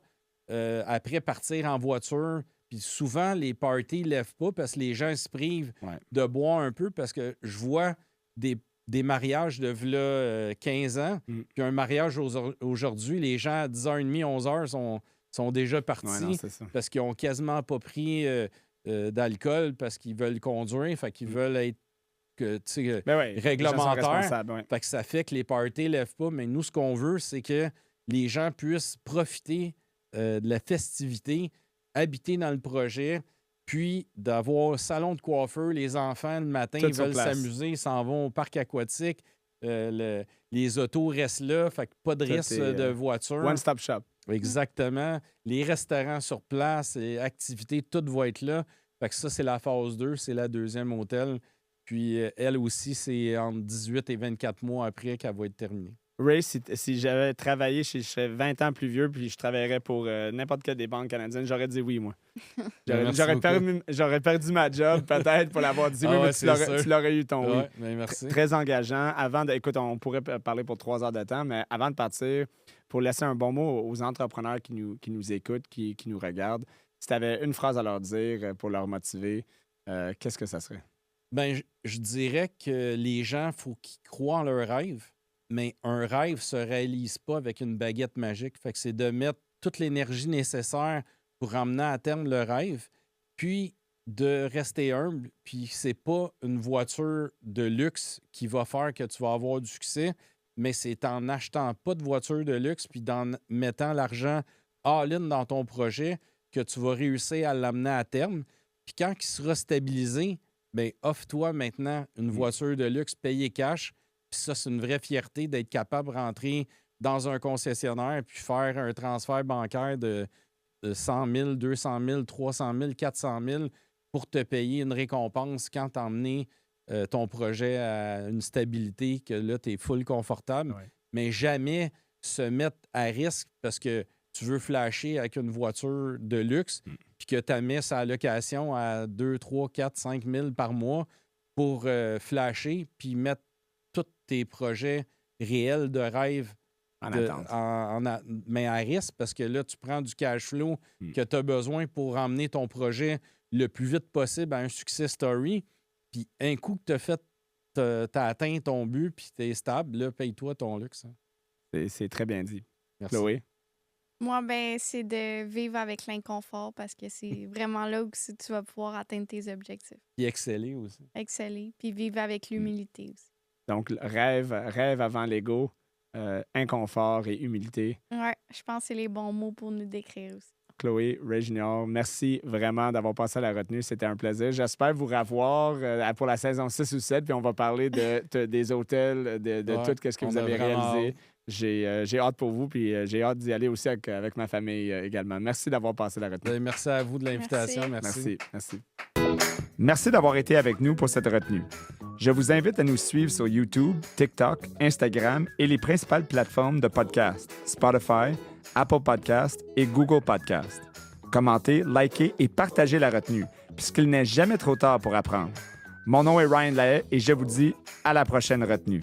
après partir en voiture. Puis souvent, les parties ne lèvent pas parce que les gens se privent de boire un peu parce que je vois des mariages de v'là 15 ans. Puis un mariage aujourd'hui, les gens à 10h30, 11h sont déjà partis parce qu'ils n'ont quasiment pas pris d'alcool parce qu'ils veulent conduire. Fait qu'ils veulent être réglementaires. Fait que ça fait que les parties ne lèvent pas. Mais nous, ce qu'on veut, c'est que les gens puissent profiter de la festivité, habiter dans le projet, puis d'avoir un salon de coiffeur. Les enfants, le matin, ils veulent s'amuser, ils s'en vont au parc aquatique. Les autos restent là, fait que pas de risque de voiture. One-stop shop. Exactement. Les restaurants sur place, les activités, tout va être là. Fait que ça, c'est la phase 2, c'est la deuxième hôtel. Puis elle aussi, c'est entre 18 et 24 mois après qu'elle va être terminée. Ray, si j'avais travaillé, je serais 20 ans plus vieux, puis je travaillerais pour n'importe quelle des banques canadiennes, j'aurais dit oui, moi. J'aurais perdu ma job, peut-être, pour l'avoir dit oui, mais tu l'aurais eu ton oui. Merci. Très engageant. Écoute, on pourrait parler pour 3 heures de temps, mais avant de partir, pour laisser un bon mot aux entrepreneurs qui nous écoutent, qui nous regardent, si tu avais une phrase à leur dire pour leur motiver, qu'est-ce que ça serait? Bien, je dirais que les gens, il faut qu'ils croient en leurs rêves. Mais un rêve ne se réalise pas avec une baguette magique. Fait que c'est de mettre toute l'énergie nécessaire pour emmener à terme le rêve, puis de rester humble. Puis c'est pas une voiture de luxe qui va faire que tu vas avoir du succès, mais c'est en n'achetant pas de voiture de luxe puis en mettant l'argent all-in dans ton projet que tu vas réussir à l'amener à terme. Puis quand il sera stabilisé, bien, offre-toi maintenant une voiture de luxe payée cash. Puis ça, c'est une vraie fierté d'être capable de rentrer dans un concessionnaire puis faire un transfert bancaire de 100 000, 200 000, 300 000, 400 000 pour te payer une récompense quand tu as emmené ton projet à une stabilité que là, tu es full confortable. Ouais. Mais jamais se mettre à risque parce que tu veux flasher avec une voiture de luxe puis que tu as mis sa location à 2, 3, 4, 5 000 par mois pour flasher puis mettre tous tes projets réels de rêve mais à risque parce que là, tu prends du cash flow que tu as besoin pour emmener ton projet le plus vite possible à un success story. Puis un coup que tu as atteint ton but puis tu es stable, là, paye-toi ton luxe. Hein. C'est très bien dit. Merci. Chloé? Moi, c'est de vivre avec l'inconfort parce que c'est vraiment là où tu vas pouvoir atteindre tes objectifs. Puis exceller aussi. Exceller, puis vivre avec l'humilité aussi. Donc, rêve avant l'ego, inconfort et humilité. Oui, je pense que c'est les bons mots pour nous décrire aussi. Chloé, Ray Junior, merci vraiment d'avoir passé à la retenue. C'était un plaisir. J'espère vous revoir pour la saison 6 ou 7, puis on va parler des hôtels, de tout ce que vous avez réalisé. J'ai hâte pour vous, puis j'ai hâte d'y aller aussi avec ma famille également. Merci d'avoir passé la retenue. Merci à vous de l'invitation. Merci. Merci d'avoir été avec nous pour cette retenue. Je vous invite à nous suivre sur YouTube, TikTok, Instagram et les principales plateformes de podcast, Spotify, Apple Podcast et Google Podcast. Commentez, likez et partagez la retenue, puisqu'il n'est jamais trop tard pour apprendre. Mon nom est Ryan Lahaye et je vous dis à la prochaine retenue.